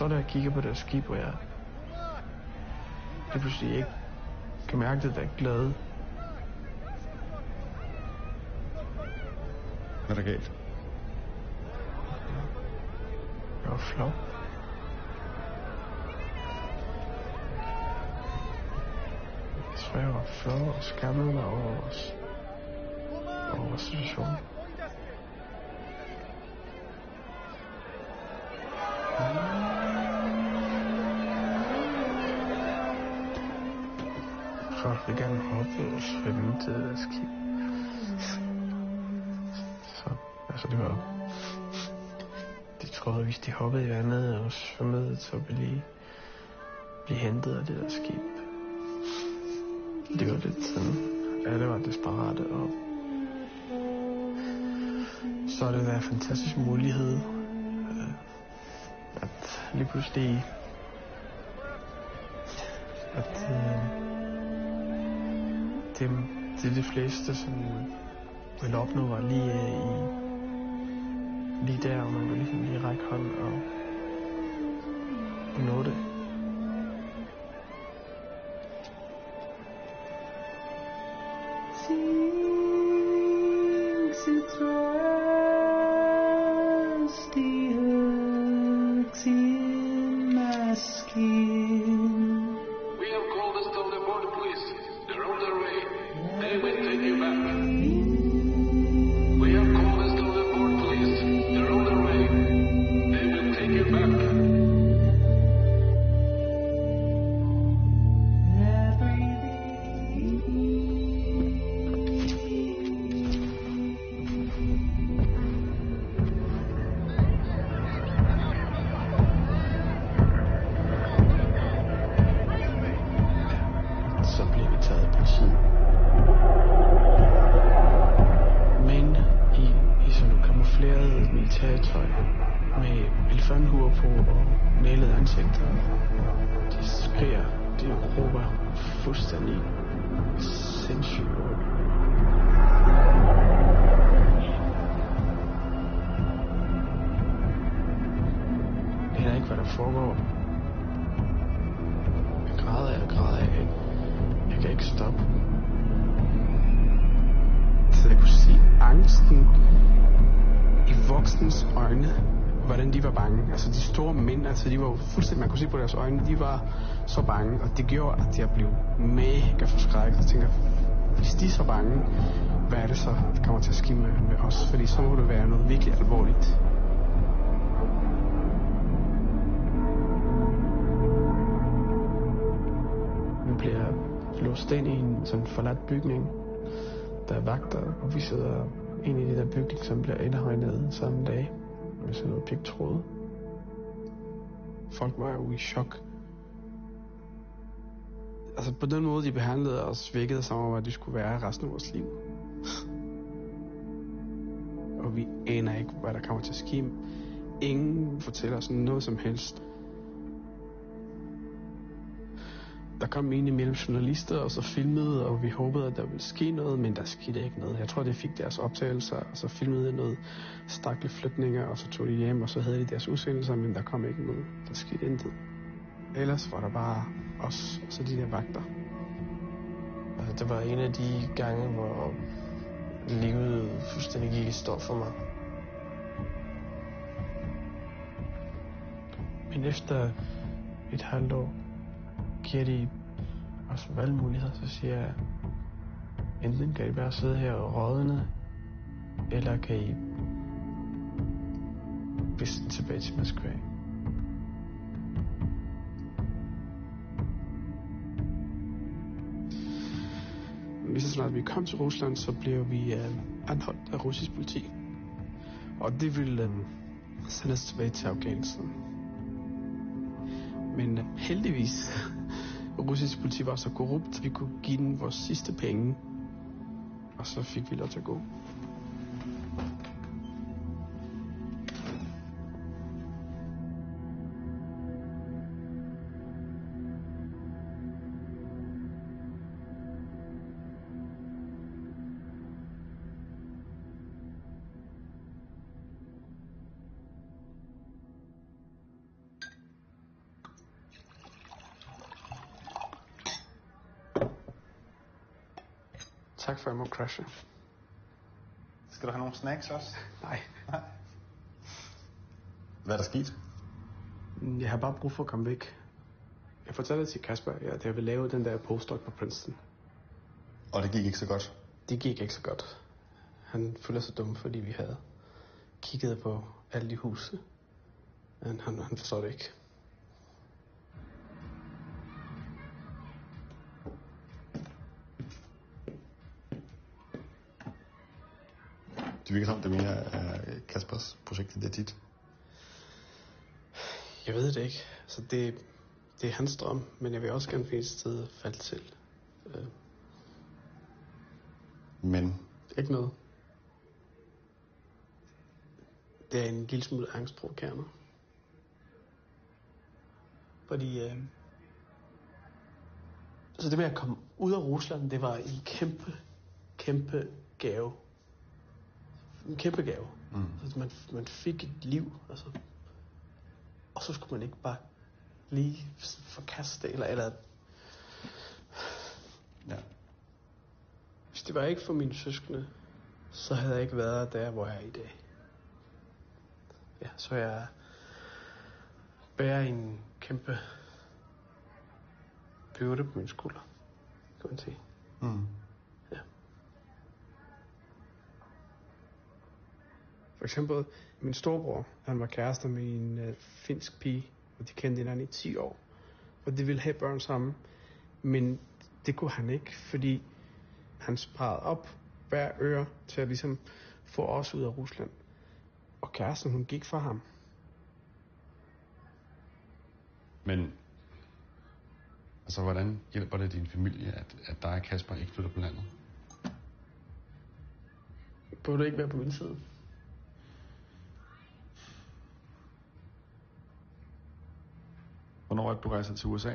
Jeg kigger på det skib, hvor jeg lige pludselig ikke kan mærke det, der er glade. Hvad er der galt? Jeg var flov. Jeg tror, jeg var flov og skammede mig over vores situation. Folk vil gerne hoppe og svømme til det skib. Så, altså det var... De troede, hvis de hoppede i vandet og svømmede, så ville de blive hentet af det der skib. Det var lidt sådan... Alle var desperate, og... Så er det der en fantastisk mulighed, at lige pludselig... At... Det de fleste, som ville opnå, var lige der, og man kunne ligesom lige række hånd og nå det. militærtøj med elefanthuer på og nælede ansigter. De skriger, de råber fuldstændig sindssygt. Jeg ved ikke, hvad der foregår. Jeg græder. Jeg kan ikke stoppe. Så jeg kunne se angsten i voksnes øjne, hvordan de var bange. Altså de store mænd, altså de var fuldstændig, man kunne se på deres øjne, de var så bange, og det gjorde, at jeg blev mega forskrækket. Jeg tænker, hvis de er så bange, hvad er det så, der kommer til at ske med os? Fordi så må det være noget virkelig alvorligt. Vi bliver låst ind i en sådan forladt bygning. Der er vagter, og vi sidder ind i det der bygning, som bliver indhegnet samme dag med sådan noget pigtråd. Folk var jo i chok. Altså på den måde, de behandlede os, virkede som om, at det skulle være resten af vores liv. Og vi aner ikke, hvad der kommer til at ske. Ingen fortæller os noget som helst. Der kom indimellem journalister, og så filmede, og vi håbede, at der ville ske noget, men der skete ikke noget. Jeg tror, de fik deres optagelser, og så filmede de noget stakkels flytninger, og så tog de hjem, og så havde de deres udsendelser, men der kom ikke noget. Der skete intet. Ellers var der bare os, og så de der vagter. Altså, det var en af de gange, hvor livet fuldstændig gik i stå for mig. Men efter et halvt år giver de os valgmuligheder, så siger jeg, enten kan I bare sidde her og rådne, eller kan I blive tilbage til Moskva. Lige så snart vi kom til Rusland, så blev vi anholdt af russisk politi. Og det ville sende os tilbage til Afghanistan. Men heldigvis, russisk politi var så korrupt, at vi kunne give den vores sidste penge. Og så fik vi lov til at gå. Tak for, at jeg må crashe. Skal du have nogle snacks også? Nej. Hvad er der sket? Jeg har bare brug for at komme væk. Jeg fortalte til Kasper, at jeg ville lave den der postdoc på Princeton. Og det gik ikke så godt? Det gik ikke så godt. Han følte sig dum, fordi vi havde kigget på alle de huse. Men han forstår det ikke. Det virker som, det mere er Kaspers projekt, det er dit. Jeg ved det ikke. Så det er hans drøm, men jeg vil også gerne finde et sted at falde til. Men? Ikke noget. Det er en lille smule angstprovokerende. Fordi så det med at komme ud af Rusland, det var en kæmpe gave. En kæmpe gave. Altså, man fik et liv, altså. Og så skulle man ikke bare lige forkaste det, eller... Ja. Hvis det var ikke for mine søskende, så havde jeg ikke været der, hvor jeg er i dag. Ja, så jeg bærer en kæmpe byrde på min skulder, kan man sige. Ja. For eksempel, min storebror, han var kærester med en finsk pige, og de kendte hinanden i 10 år. Og de ville have børn sammen, men det kunne han ikke, fordi han sparede op hver øre til at ligesom få os ud af Rusland. Og kæresten, hun gik for ham. Men, altså hvordan hjælper det din familie, at dig og Kasper ikke flytter på landet? Burde du ikke være på min side? hvornår er det, du rejser til USA?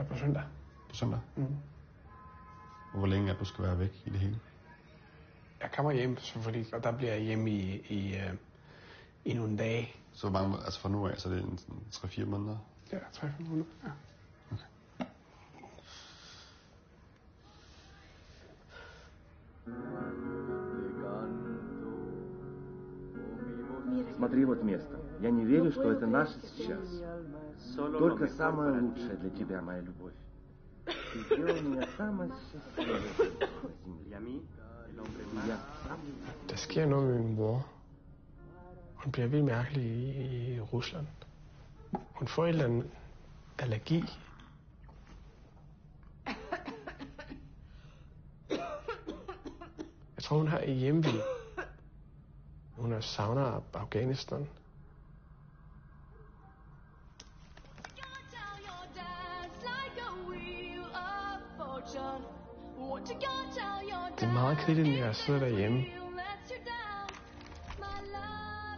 På søndag. På søndag? Mm. Og hvor længe er det, du skal være væk i det hele? Jeg kommer hjem, selvfølgelig, og der bliver jeg hjemme i nogle dage. Så hvor mange, altså fra nu af, så er det 3-4 måneder? Ja, 3-4 måneder, ja. Смотри вот место. Я не верю, что это наше сейчас. Только самое лучшее для тебя, моя любовь. Ты сделал меня самой счастливой на земле. Я сам. Der sker noget med min mor. Hun bliver vildt mærkelig i Rusland. Hun får et eller andet allergi. Jeg tror, hun har et hjemmevid. Hun er savner Afghanistan. Det er meget kritisk, når jeg sidder derhjemme.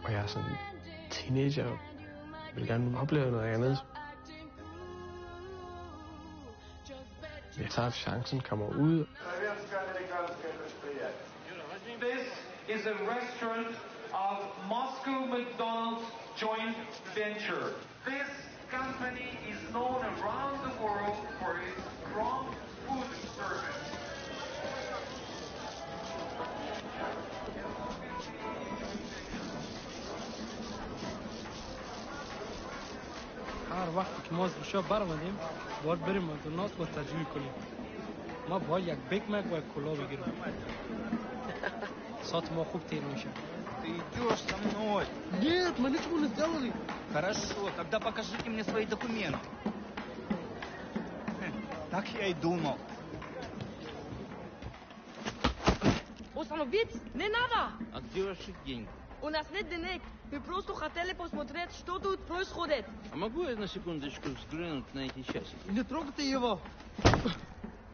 Og jeg er sådan teenager og vil gerne opleve noget andet. Jeg tager chancen, kommer ud. This is a restaurant of Moscow McDonald's joint venture. This company is known around the world for its strong food service. هر وقتی که ما از روشا برآمدیم باید بریم مکدونالدز و تجربه کنیم. ما باید یک بیگ مک و یک کولا بگیریم. ساعت ما خوب тир میشه. Ты идешь со мной. Нет, мы ничего не сделали. Хорошо, тогда покажите мне свои документы. Так я и думал. Остановить? Не надо! А где ваши деньги? У нас нет денег. Мы просто хотели посмотреть, что тут происходит. А могу я на секундочку взглянуть на эти часики? Не трогайте его.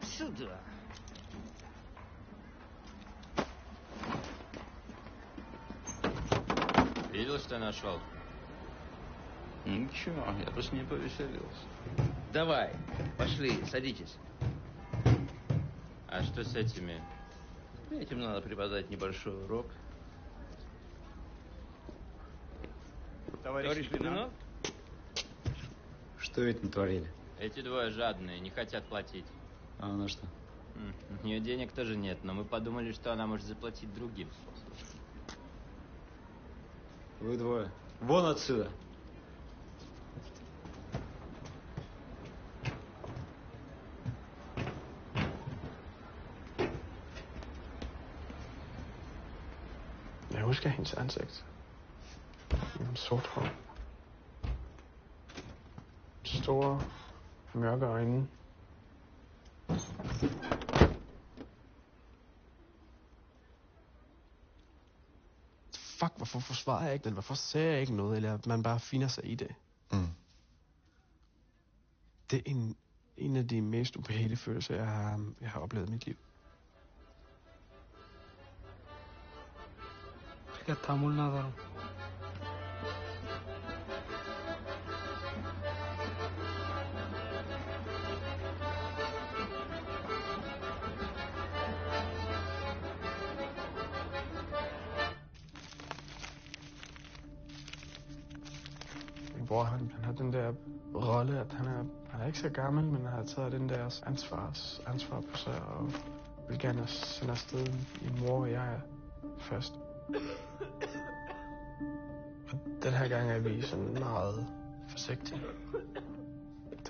Сюда. Видел, что я нашел? Ничего, я просто не повеселился. Давай, пошли, садитесь. А что с этими? Этим надо преподать небольшой урок. Товарищ лейтенант? Что ведь натворили? Эти двое жадные, не хотят платить. А она что? У нее денег тоже нет, но мы подумали, что она может заплатить другим. Вы двое. Вон отсюда. Jeg husker hendes ansigt. En sort hår. Store, mørke øjne. Fuck, hvorfor forsvarer jeg ikke den? Hvorfor ser jeg ikke noget? Eller man bare finder sig i det. Mm. Det er en af de mest ubehagelige følelser, jeg har oplevet i mit liv. دیگه تحمل ندارم. Min bror, han har den der rolle, at han er ikke så gammel, men han har taget den der ansvar på sig, og vil gerne sende afsted min mor og jeg først. Og den her gang er vi sådan meget forsigtige.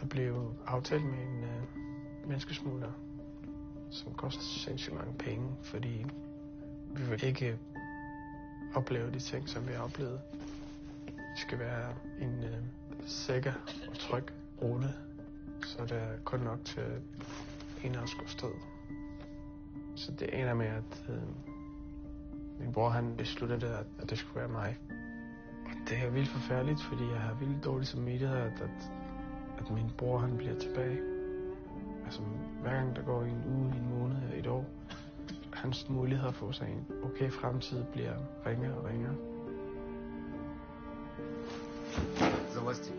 Der blev aftalt med en menneskesmugler, som koster sindssygt mange penge, fordi vi vil ikke opleve de ting, som vi har oplevet. Det skal være en sikker og tryg rute, så det er kun nok til en af os gå sted. Så det ender med, at min bror han besluttede, at det skulle være mig. Og det er vildt forfærdeligt, fordi jeg har vildt dårligt samvittighed, at min bror han bliver tilbage. Altså hver gang der går en uge, en måned, et år, hans muligheder for at få sig en okay fremtid bliver ringere og ringere. Залазьте.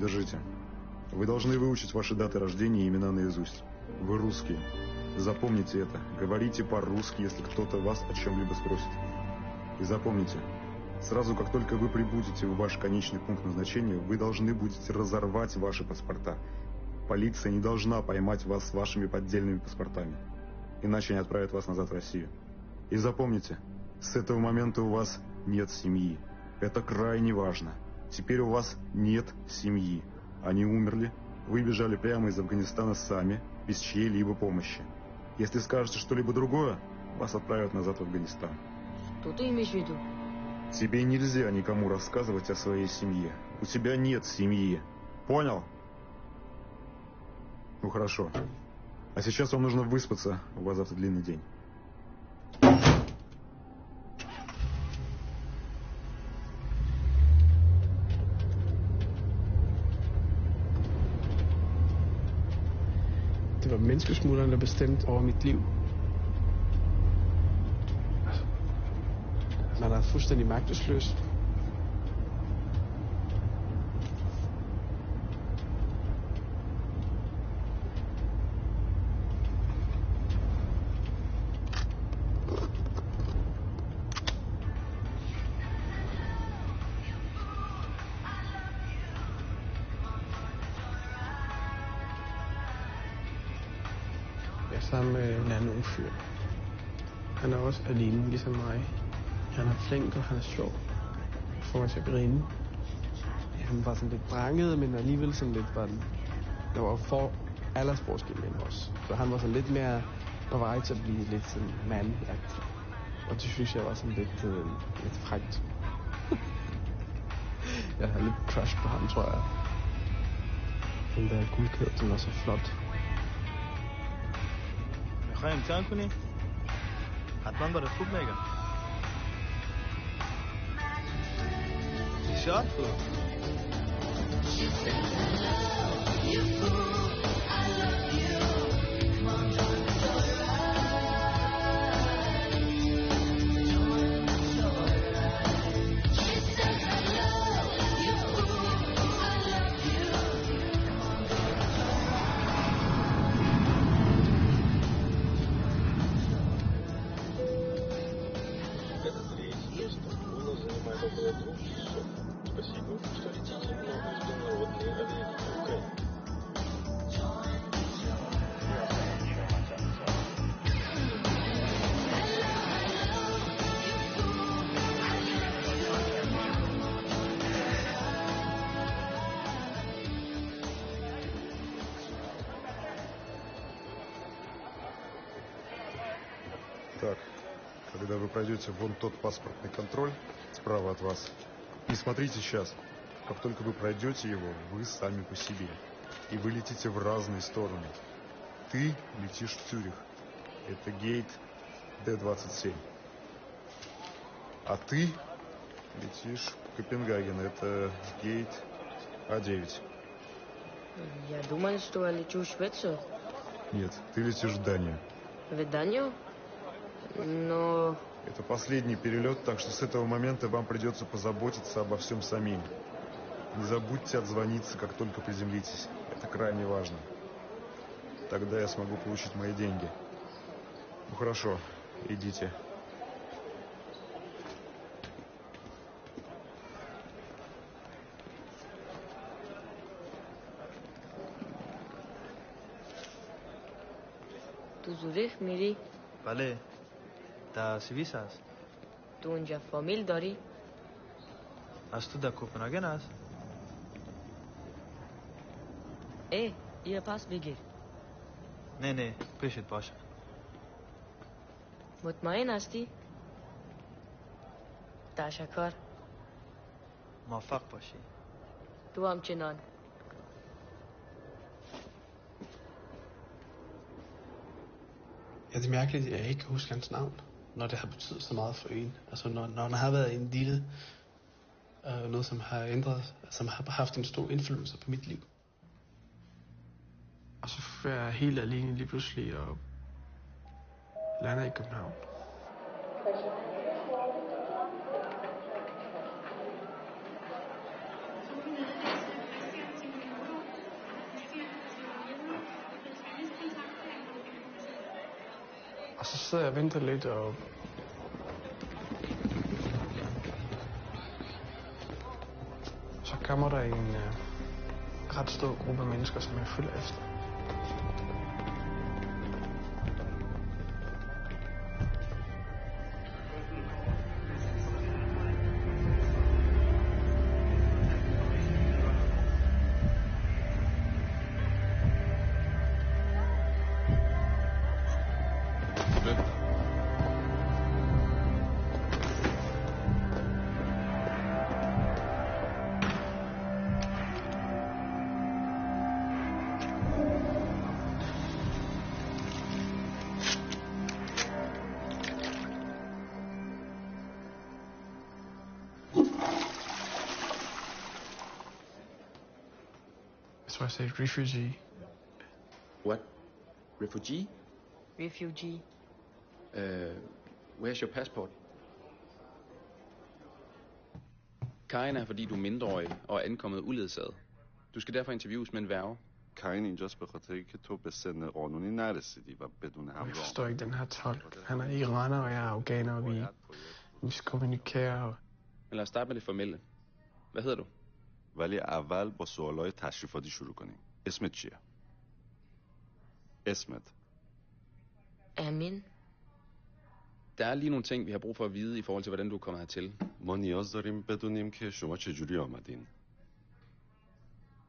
Держите. Вы должны выучить ваши даты рождения и имена наизусть. Вы русские. Запомните это. Говорите по-русски, если кто-то вас о чем-либо спросит. И запомните, сразу как только вы прибудете в ваш конечный пункт назначения, вы должны будете разорвать ваши паспорта. Полиция не должна поймать вас с вашими поддельными паспортами. Иначе они отправят вас назад в Россию. И запомните, с этого момента у вас нет семьи. Это крайне важно. Теперь у вас нет семьи. Они умерли, вы бежали прямо из Афганистана сами, без чьей-либо помощи. Если скажете что-либо другое, вас отправят назад в Афганистан. Что ты имеешь в виду? Тебе нельзя никому рассказывать о своей семье. У тебя нет семьи. Понял? Ну хорошо. А сейчас вам нужно выспаться, у вас завтра длинный день. Det var menneskesmuglerne, der bestemte over mit liv. Man er fuldstændig magtesløs. Jeg er sammen med en anden ung fyr. Han er også alene, ligesom mig. Han er flink, og han er sjov. Får mig til at grine. Han var sådan lidt drenget, men alligevel sådan lidt var den. Der var for aldersforskel mellem os. Så han var sådan lidt mere på vej til at blive lidt sådan mandagtig. Og det synes jeg var sådan lidt frækt. Jeg har lidt crush på ham, tror jeg. Den der guldkæde, den var så flot. میخوای امتحان کنی؟ حتما برات خوب میگم. بسیار خوب. Так, когда вы пройдете вон тот паспортный контроль справа от вас, не смотрите сейчас. Как только вы пройдете его, вы сами по себе. И вы летите в разные стороны. Ты летишь в Цюрих. Это гейт Д-27. А ты летишь в Копенгаген. Это гейт А-9. Я думал, что я лечу в Швецию. Нет, ты летишь в Данию. В Данию? Но... Это последний перелет, так что с этого момента вам придется позаботиться обо всем самим. Не забудьте отзвониться, как только приземлитесь. Это крайне важно. Тогда я смогу получить мои деньги. Ну хорошо, идите. تو زوریخ میری؟ بله. در سوئیس هست. تو اونجا فامیل داری؟ از تو در کوپنهاگن هست؟ یه پاس بگیر. نه پیشت باشه. مطمئن هستی؟ تشکر. موفق باشی. تو همچنان. Ja, det er mærkeligt, at jeg ikke kan huske hans navn, når det har betydet så meget for en. Altså når han har været en lille, noget som har ændret, som har haft en stor indflydelse på mit liv. Og så er jeg helt alene lige pludselig og lander i København. Og så sidder jeg og venter lidt, og så kommer der en ret stor gruppe mennesker, som jeg følger efter. So I say refugee. What? Refugee? Refugee. Where's your passport? Karin er, fordi du er mindreårig og er ankommet uledsaget. Du skal derfor interviews med en værge. Karin اینجاست به خاطر که تو به سن قانونی نرسیدی و بدون همراه. Jeg forstår ikke den her tolk. Han er iraner, og jeg er afghaner, og vi miskommunikerer. Men lad os starte med det formelle. Hvad hedder du? ولی اول با سوالای تشریفاتی شروع کنیم. اسمت چیه؟ اسمت. Amin. Der er lige nogle ting, vi har brug for at vide i forhold til, hvordan du er kommet hertil. ما نیاز داریم بدونیم که شما چجوری آمدین.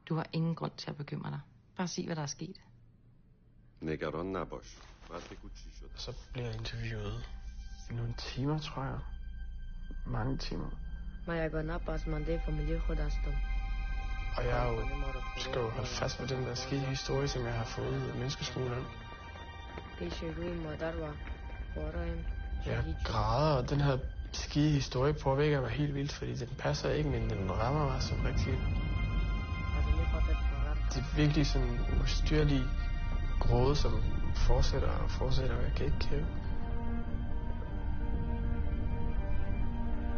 Du har ingen grund til at bekymre dig. Bare sig, hvad der er sket. نگران نباش. بعد بگو چی شد. Så bliver jeg interviewet i nogle timer, tror jeg. Mange timer. من یگانه پسمانده فامیلی خود هستم. Og jeg skal jo holde fast ved den der skide historie, som jeg har fået ud af menneskesmugleren. پیش روی مادر و خواهرم. Jeg græder, og den her skide historie påvirker mig helt vildt, fordi den passer ikke, men den rammer mig som rigtig. Det er virkelig sådan en ustyrlig gråde, som fortsætter og fortsætter, og jeg kan ikke kæve.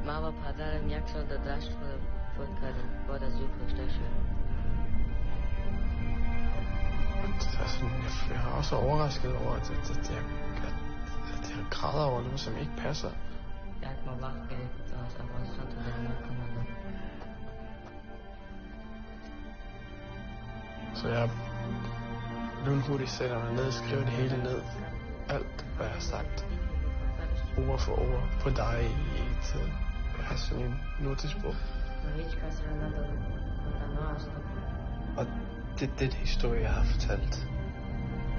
ما و پدرم یک سال در دشت فوت کردیم بعد از او کشته شد. Jeg er også overrasket over, at jeg græder over noget, som ikke passer. یک ما وقت گرفت از افغانستان تا درمان کامادم. Så jeg lynhurtigt sætter mig ned og skriver det hele ned. Alt, hvad jeg har sagt. Ord for ord på dig i et sådan en notesbog. Og det er den historie, jeg har fortalt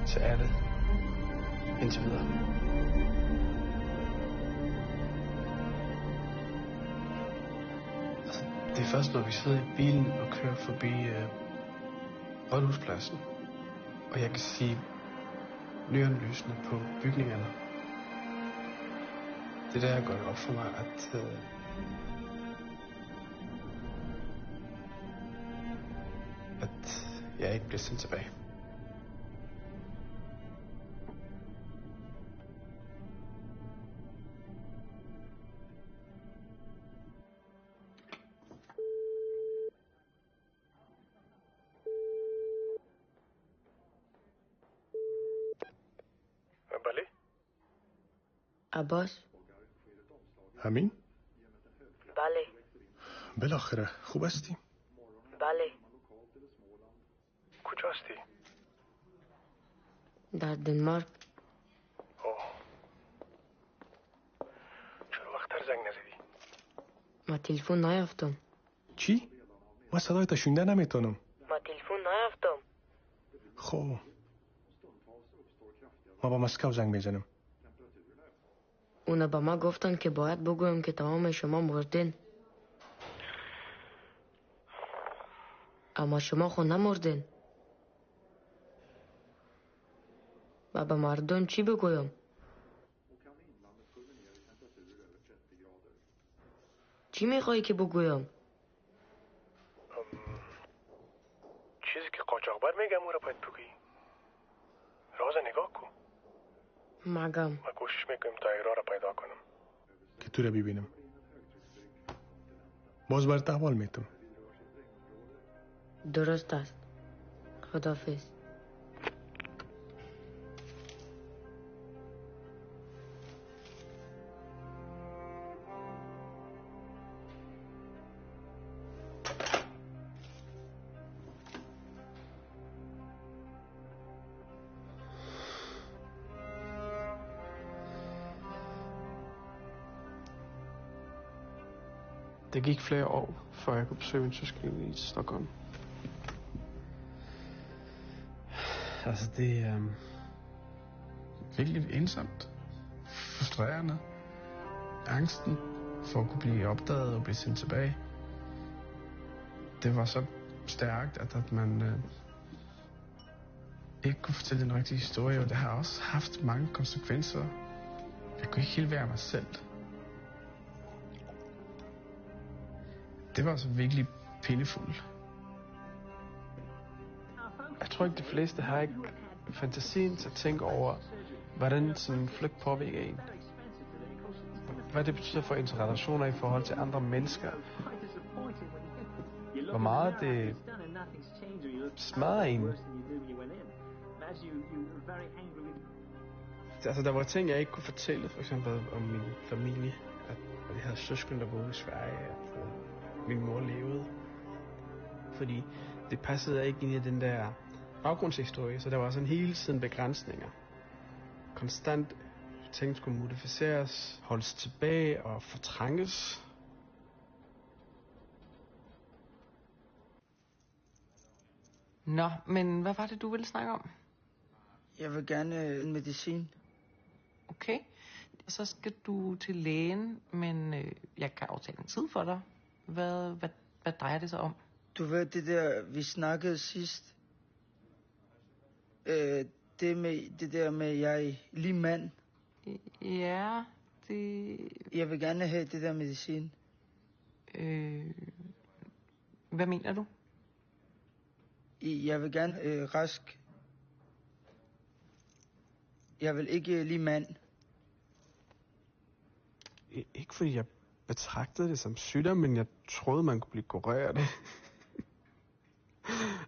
til alle indtil videre. Altså, det er først, når vi sidder i bilen og kører forbi Rådhuspladsen, og jeg kan se neonlysene på bygningerne. Det er der, jeg går op for mig, at jeg ikke bliver sendt tilbage. بله عباس. همین؟ بله. بالاخره خوب هستی؟ بله. کجا هستی؟ در دنمارک. چرا وقتتر زنگ نزدی؟ ما تلفن نیافتم. چی؟ ما صدایت شنیده نمیتونم. ما تلفن نیافتم. خب ما با مسکو زنگ میزنم. اونا با ما گفتن که باید بگویم که تمام شما مردین. اما شما خود نمردین. و به مردم چی بگویم؟ چی میخوایی که بگویم؟ چیزی که قاچاقبر میگم او را باید بگویی. راز نگاه کن. مگم. ما کوشش میکنیم تا ایرا را پیدا کنم که تو را ببینم. باز برات احوال میتم. درست است. خداحافظ. Det gik flere år, før jeg kunne besøge min søskende i Stockholm. Altså, det er virkelig ensomt. Frustrerende. Angsten for at kunne blive opdaget og blive sendt tilbage. Det var så stærkt, at man ikke kunne fortælle den rigtige historie, og det har også haft mange konsekvenser. Jeg kunne ikke helt være mig selv. Det var altså virkelig pindefuldt. Jeg tror ikke, de fleste har ikke fantasien til at tænke over, hvordan sådan en flugt påvirker en. Hvad det betyder for ens relationer i forhold til andre mennesker. Hvor meget det smadrer en. Altså, der var ting, jeg ikke kunne fortælle, for eksempel om min familie. At jeg havde søskende, der boede i Sverige, at min mor levede. Fordi det passede ikke ind i den der baggrundshistorie, så der var sådan hele tiden begrænsninger. Konstant ting skulle modificeres, holdes tilbage og fortrænges. Nå, men hvad var det, du ville snakke om? Jeg vil gerne en medicin. Okay, så skal du til lægen, men jeg kan aftale en tid for dig. Hvad drejer det sig om? Du ved det der, vi snakkede sidst. Det der med, jeg er lige mand. Ja, det... Jeg vil gerne have det der medicin. Hvad mener du? Jeg vil gerne rask. Jeg vil ikke lige mand. Ikke fordi jeg betragtede det som sygdom, men jeg troede, man kunne blive kureret.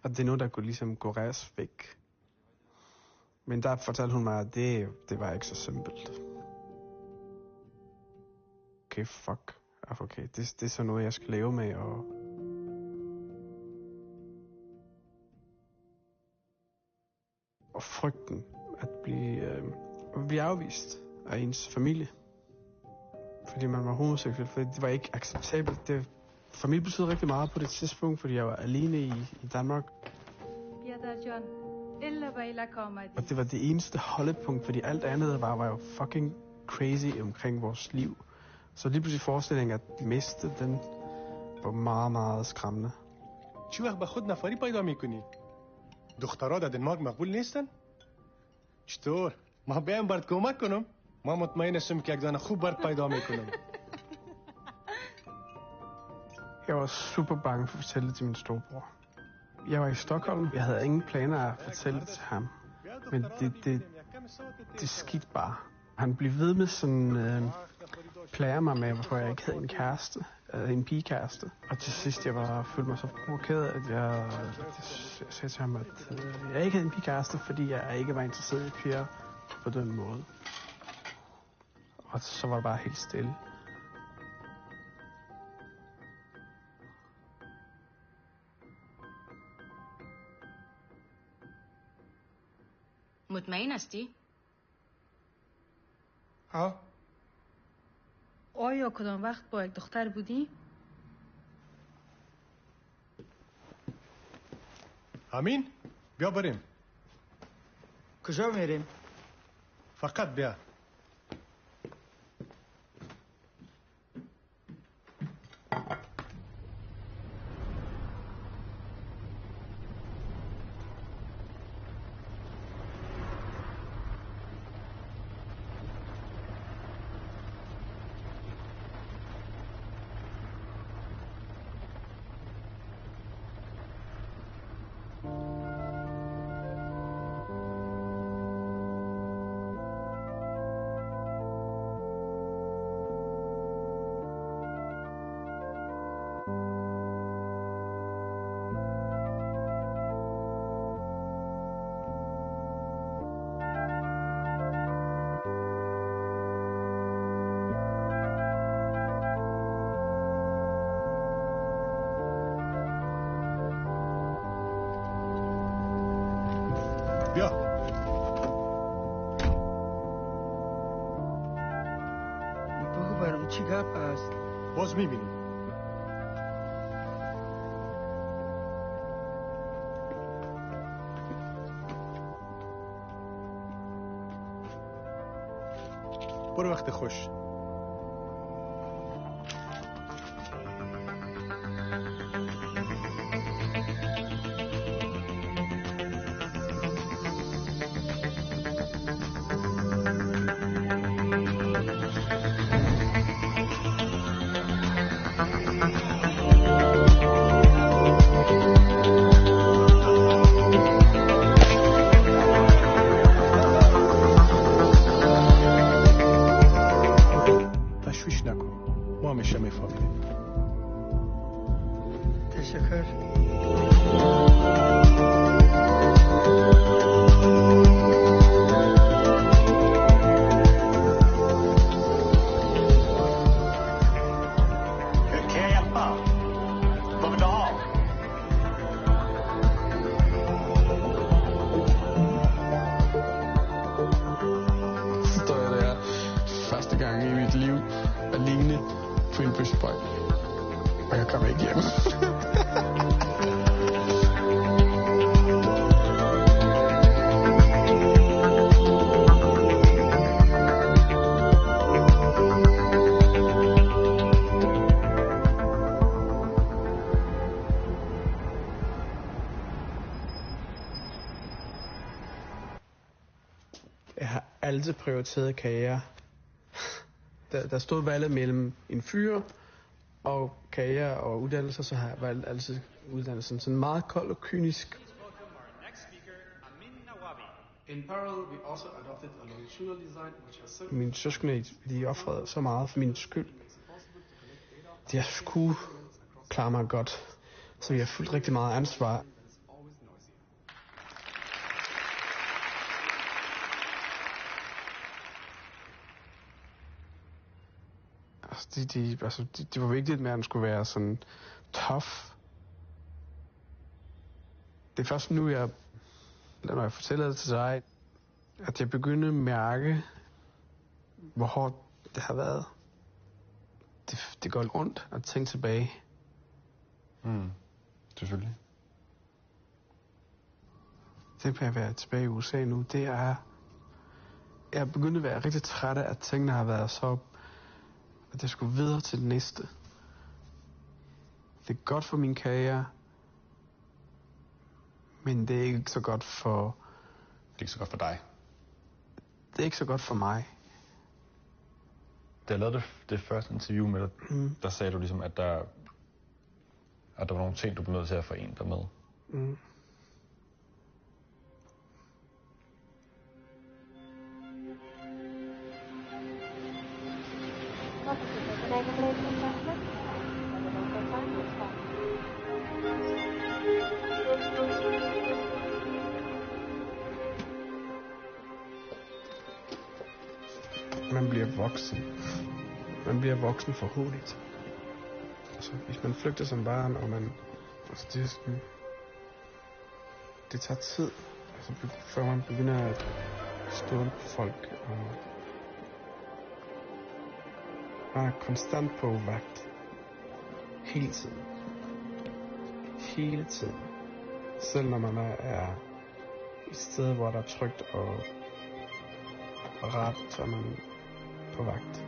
Og det er noget, der kunne ligesom kureres væk. Men der fortalte hun mig, at det var ikke så simpelt. Okay, fuck. Okay, det er så noget, jeg skal leve med, og frygten at blive afvist af ens familie. Fordi man var homoseksuel, fordi det var ikke acceptabelt. Familie betød rigtig meget på det tidspunkt, fordi jeg var alene i Danmark. Og det var det eneste holdepunkt, fordi alt andet var jo fucking crazy omkring vores liv. Så lige pludselig forestillingen at miste den var meget, meget skræmmende. چی وقت به خود نفری پیدا میکنی؟ دخترها در دنمارک مقبول نیستن؟ چطور؟ ما بیایم برات کمک کنم؟ ما مطمئن هستم که یک زن خوب برات پیدا میکنم. Jeg var super bange for at fortælle det til min storebror. Jeg var i Stockholm. Jeg havde ingen planer at fortælle det til ham. Men det skete bare. Han blev ved med sådan plager mig med, hvorfor jeg ikke havde en kæreste. En pigekæreste. Og til sidst, jeg følte mig så provokeret, at jeg sagde til ham, at jeg ikke havde en pigekæreste, fordi jeg ikke var interesseret i piger på den måde. Og så var det bare helt stille. مطمئن هستی؟ ها؟ آیا کدام وقت با یک دختر بودی؟ امین بیا بریم. کجا میریم؟ فقط بیا. بیا. بگو برام چی گپ هست؟ باز میبینی برو وقت خوش. Altid prioriteret karriere. Der stod valget mellem en fyr og karriere og uddannelse, så har jeg valgt altid uddannelsen. Sådan meget kold og kynisk. Mine søskende, de offrede så meget for min skyld. De har skulle klare mig godt, så jeg har fulgt rigtig meget ansvar. Det var vigtigt med, at den skulle være sådan tough. Det er først nu, når jeg fortæller det til dig, at jeg begynder at mærke, hvor hårdt det har været. Det går ondt at tænke tilbage. Selvfølgelig. Det med at være tilbage i USA nu, det er... Jeg er begyndt at være rigtig træt af, at tingene har været så... At jeg skulle videre til det næste. Det er godt for min karriere, men det er ikke så godt for... Det er ikke så godt for dig. Det er ikke så godt for mig. Da jeg lavede det første interview med dig, der sagde du ligesom, at der var nogle ting, du blev nødt til at forene dig med. Man bliver voksen. Man bliver voksen for hurtigt. Altså, hvis man flygter som barn, og man... Altså, det er sådan... Det tager tid, altså, før man begynder at stole på folk, og... Man er konstant på vagt. Hele tiden. Hele tiden. Selv når man er et sted, hvor der er trygt og rart, så er man på vagt.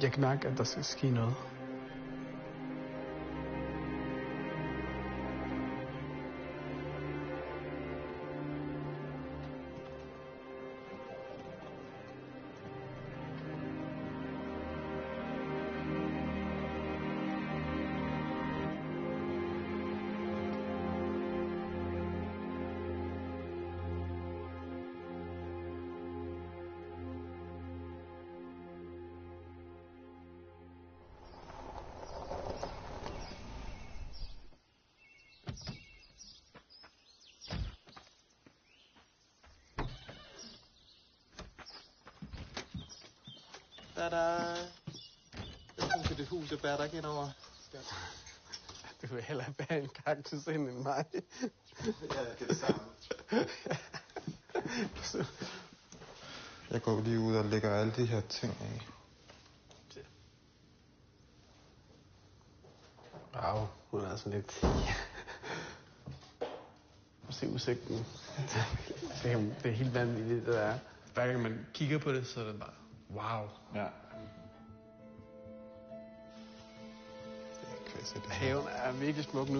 Jeg kan mærke, at der skal ske noget. Tada! Velkommen til dit hus. Jeg bærer dig ikke ind over. Du vil hellere bære en kaktus ind end mig. Ja, det er det samme. Jeg går lige ud og lægger alle de her ting af. Wow, hun er sådan lidt... Se udsigten. Det er helt vanvittigt, det der. Hver gang man kigger på det, så er det bare... Wow. Ja. Haven er virkelig smuk nu.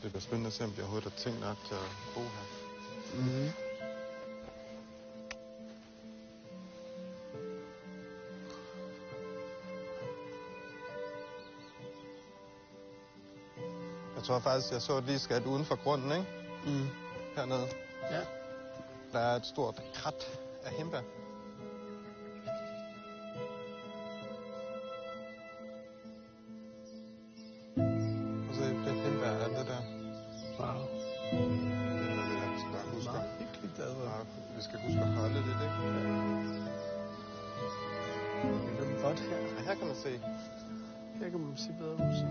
Det bliver spændende at se, om de overhovedet har tænkt nok til at bo her. Mhm. Jeg tror faktisk, jeg så lige skat uden for grunden, ikke? Mm. Hernede. Ja. Der er et stort krat af hindbær. Og så det hindbær er det der. Wow. Det er noget, vi skal bare huske. Hyggeligt, altså. Vi skal huske at holde lidt, ikke? Det er godt her. Ja, her kan man se. Her kan man se bedre musik.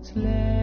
What's left?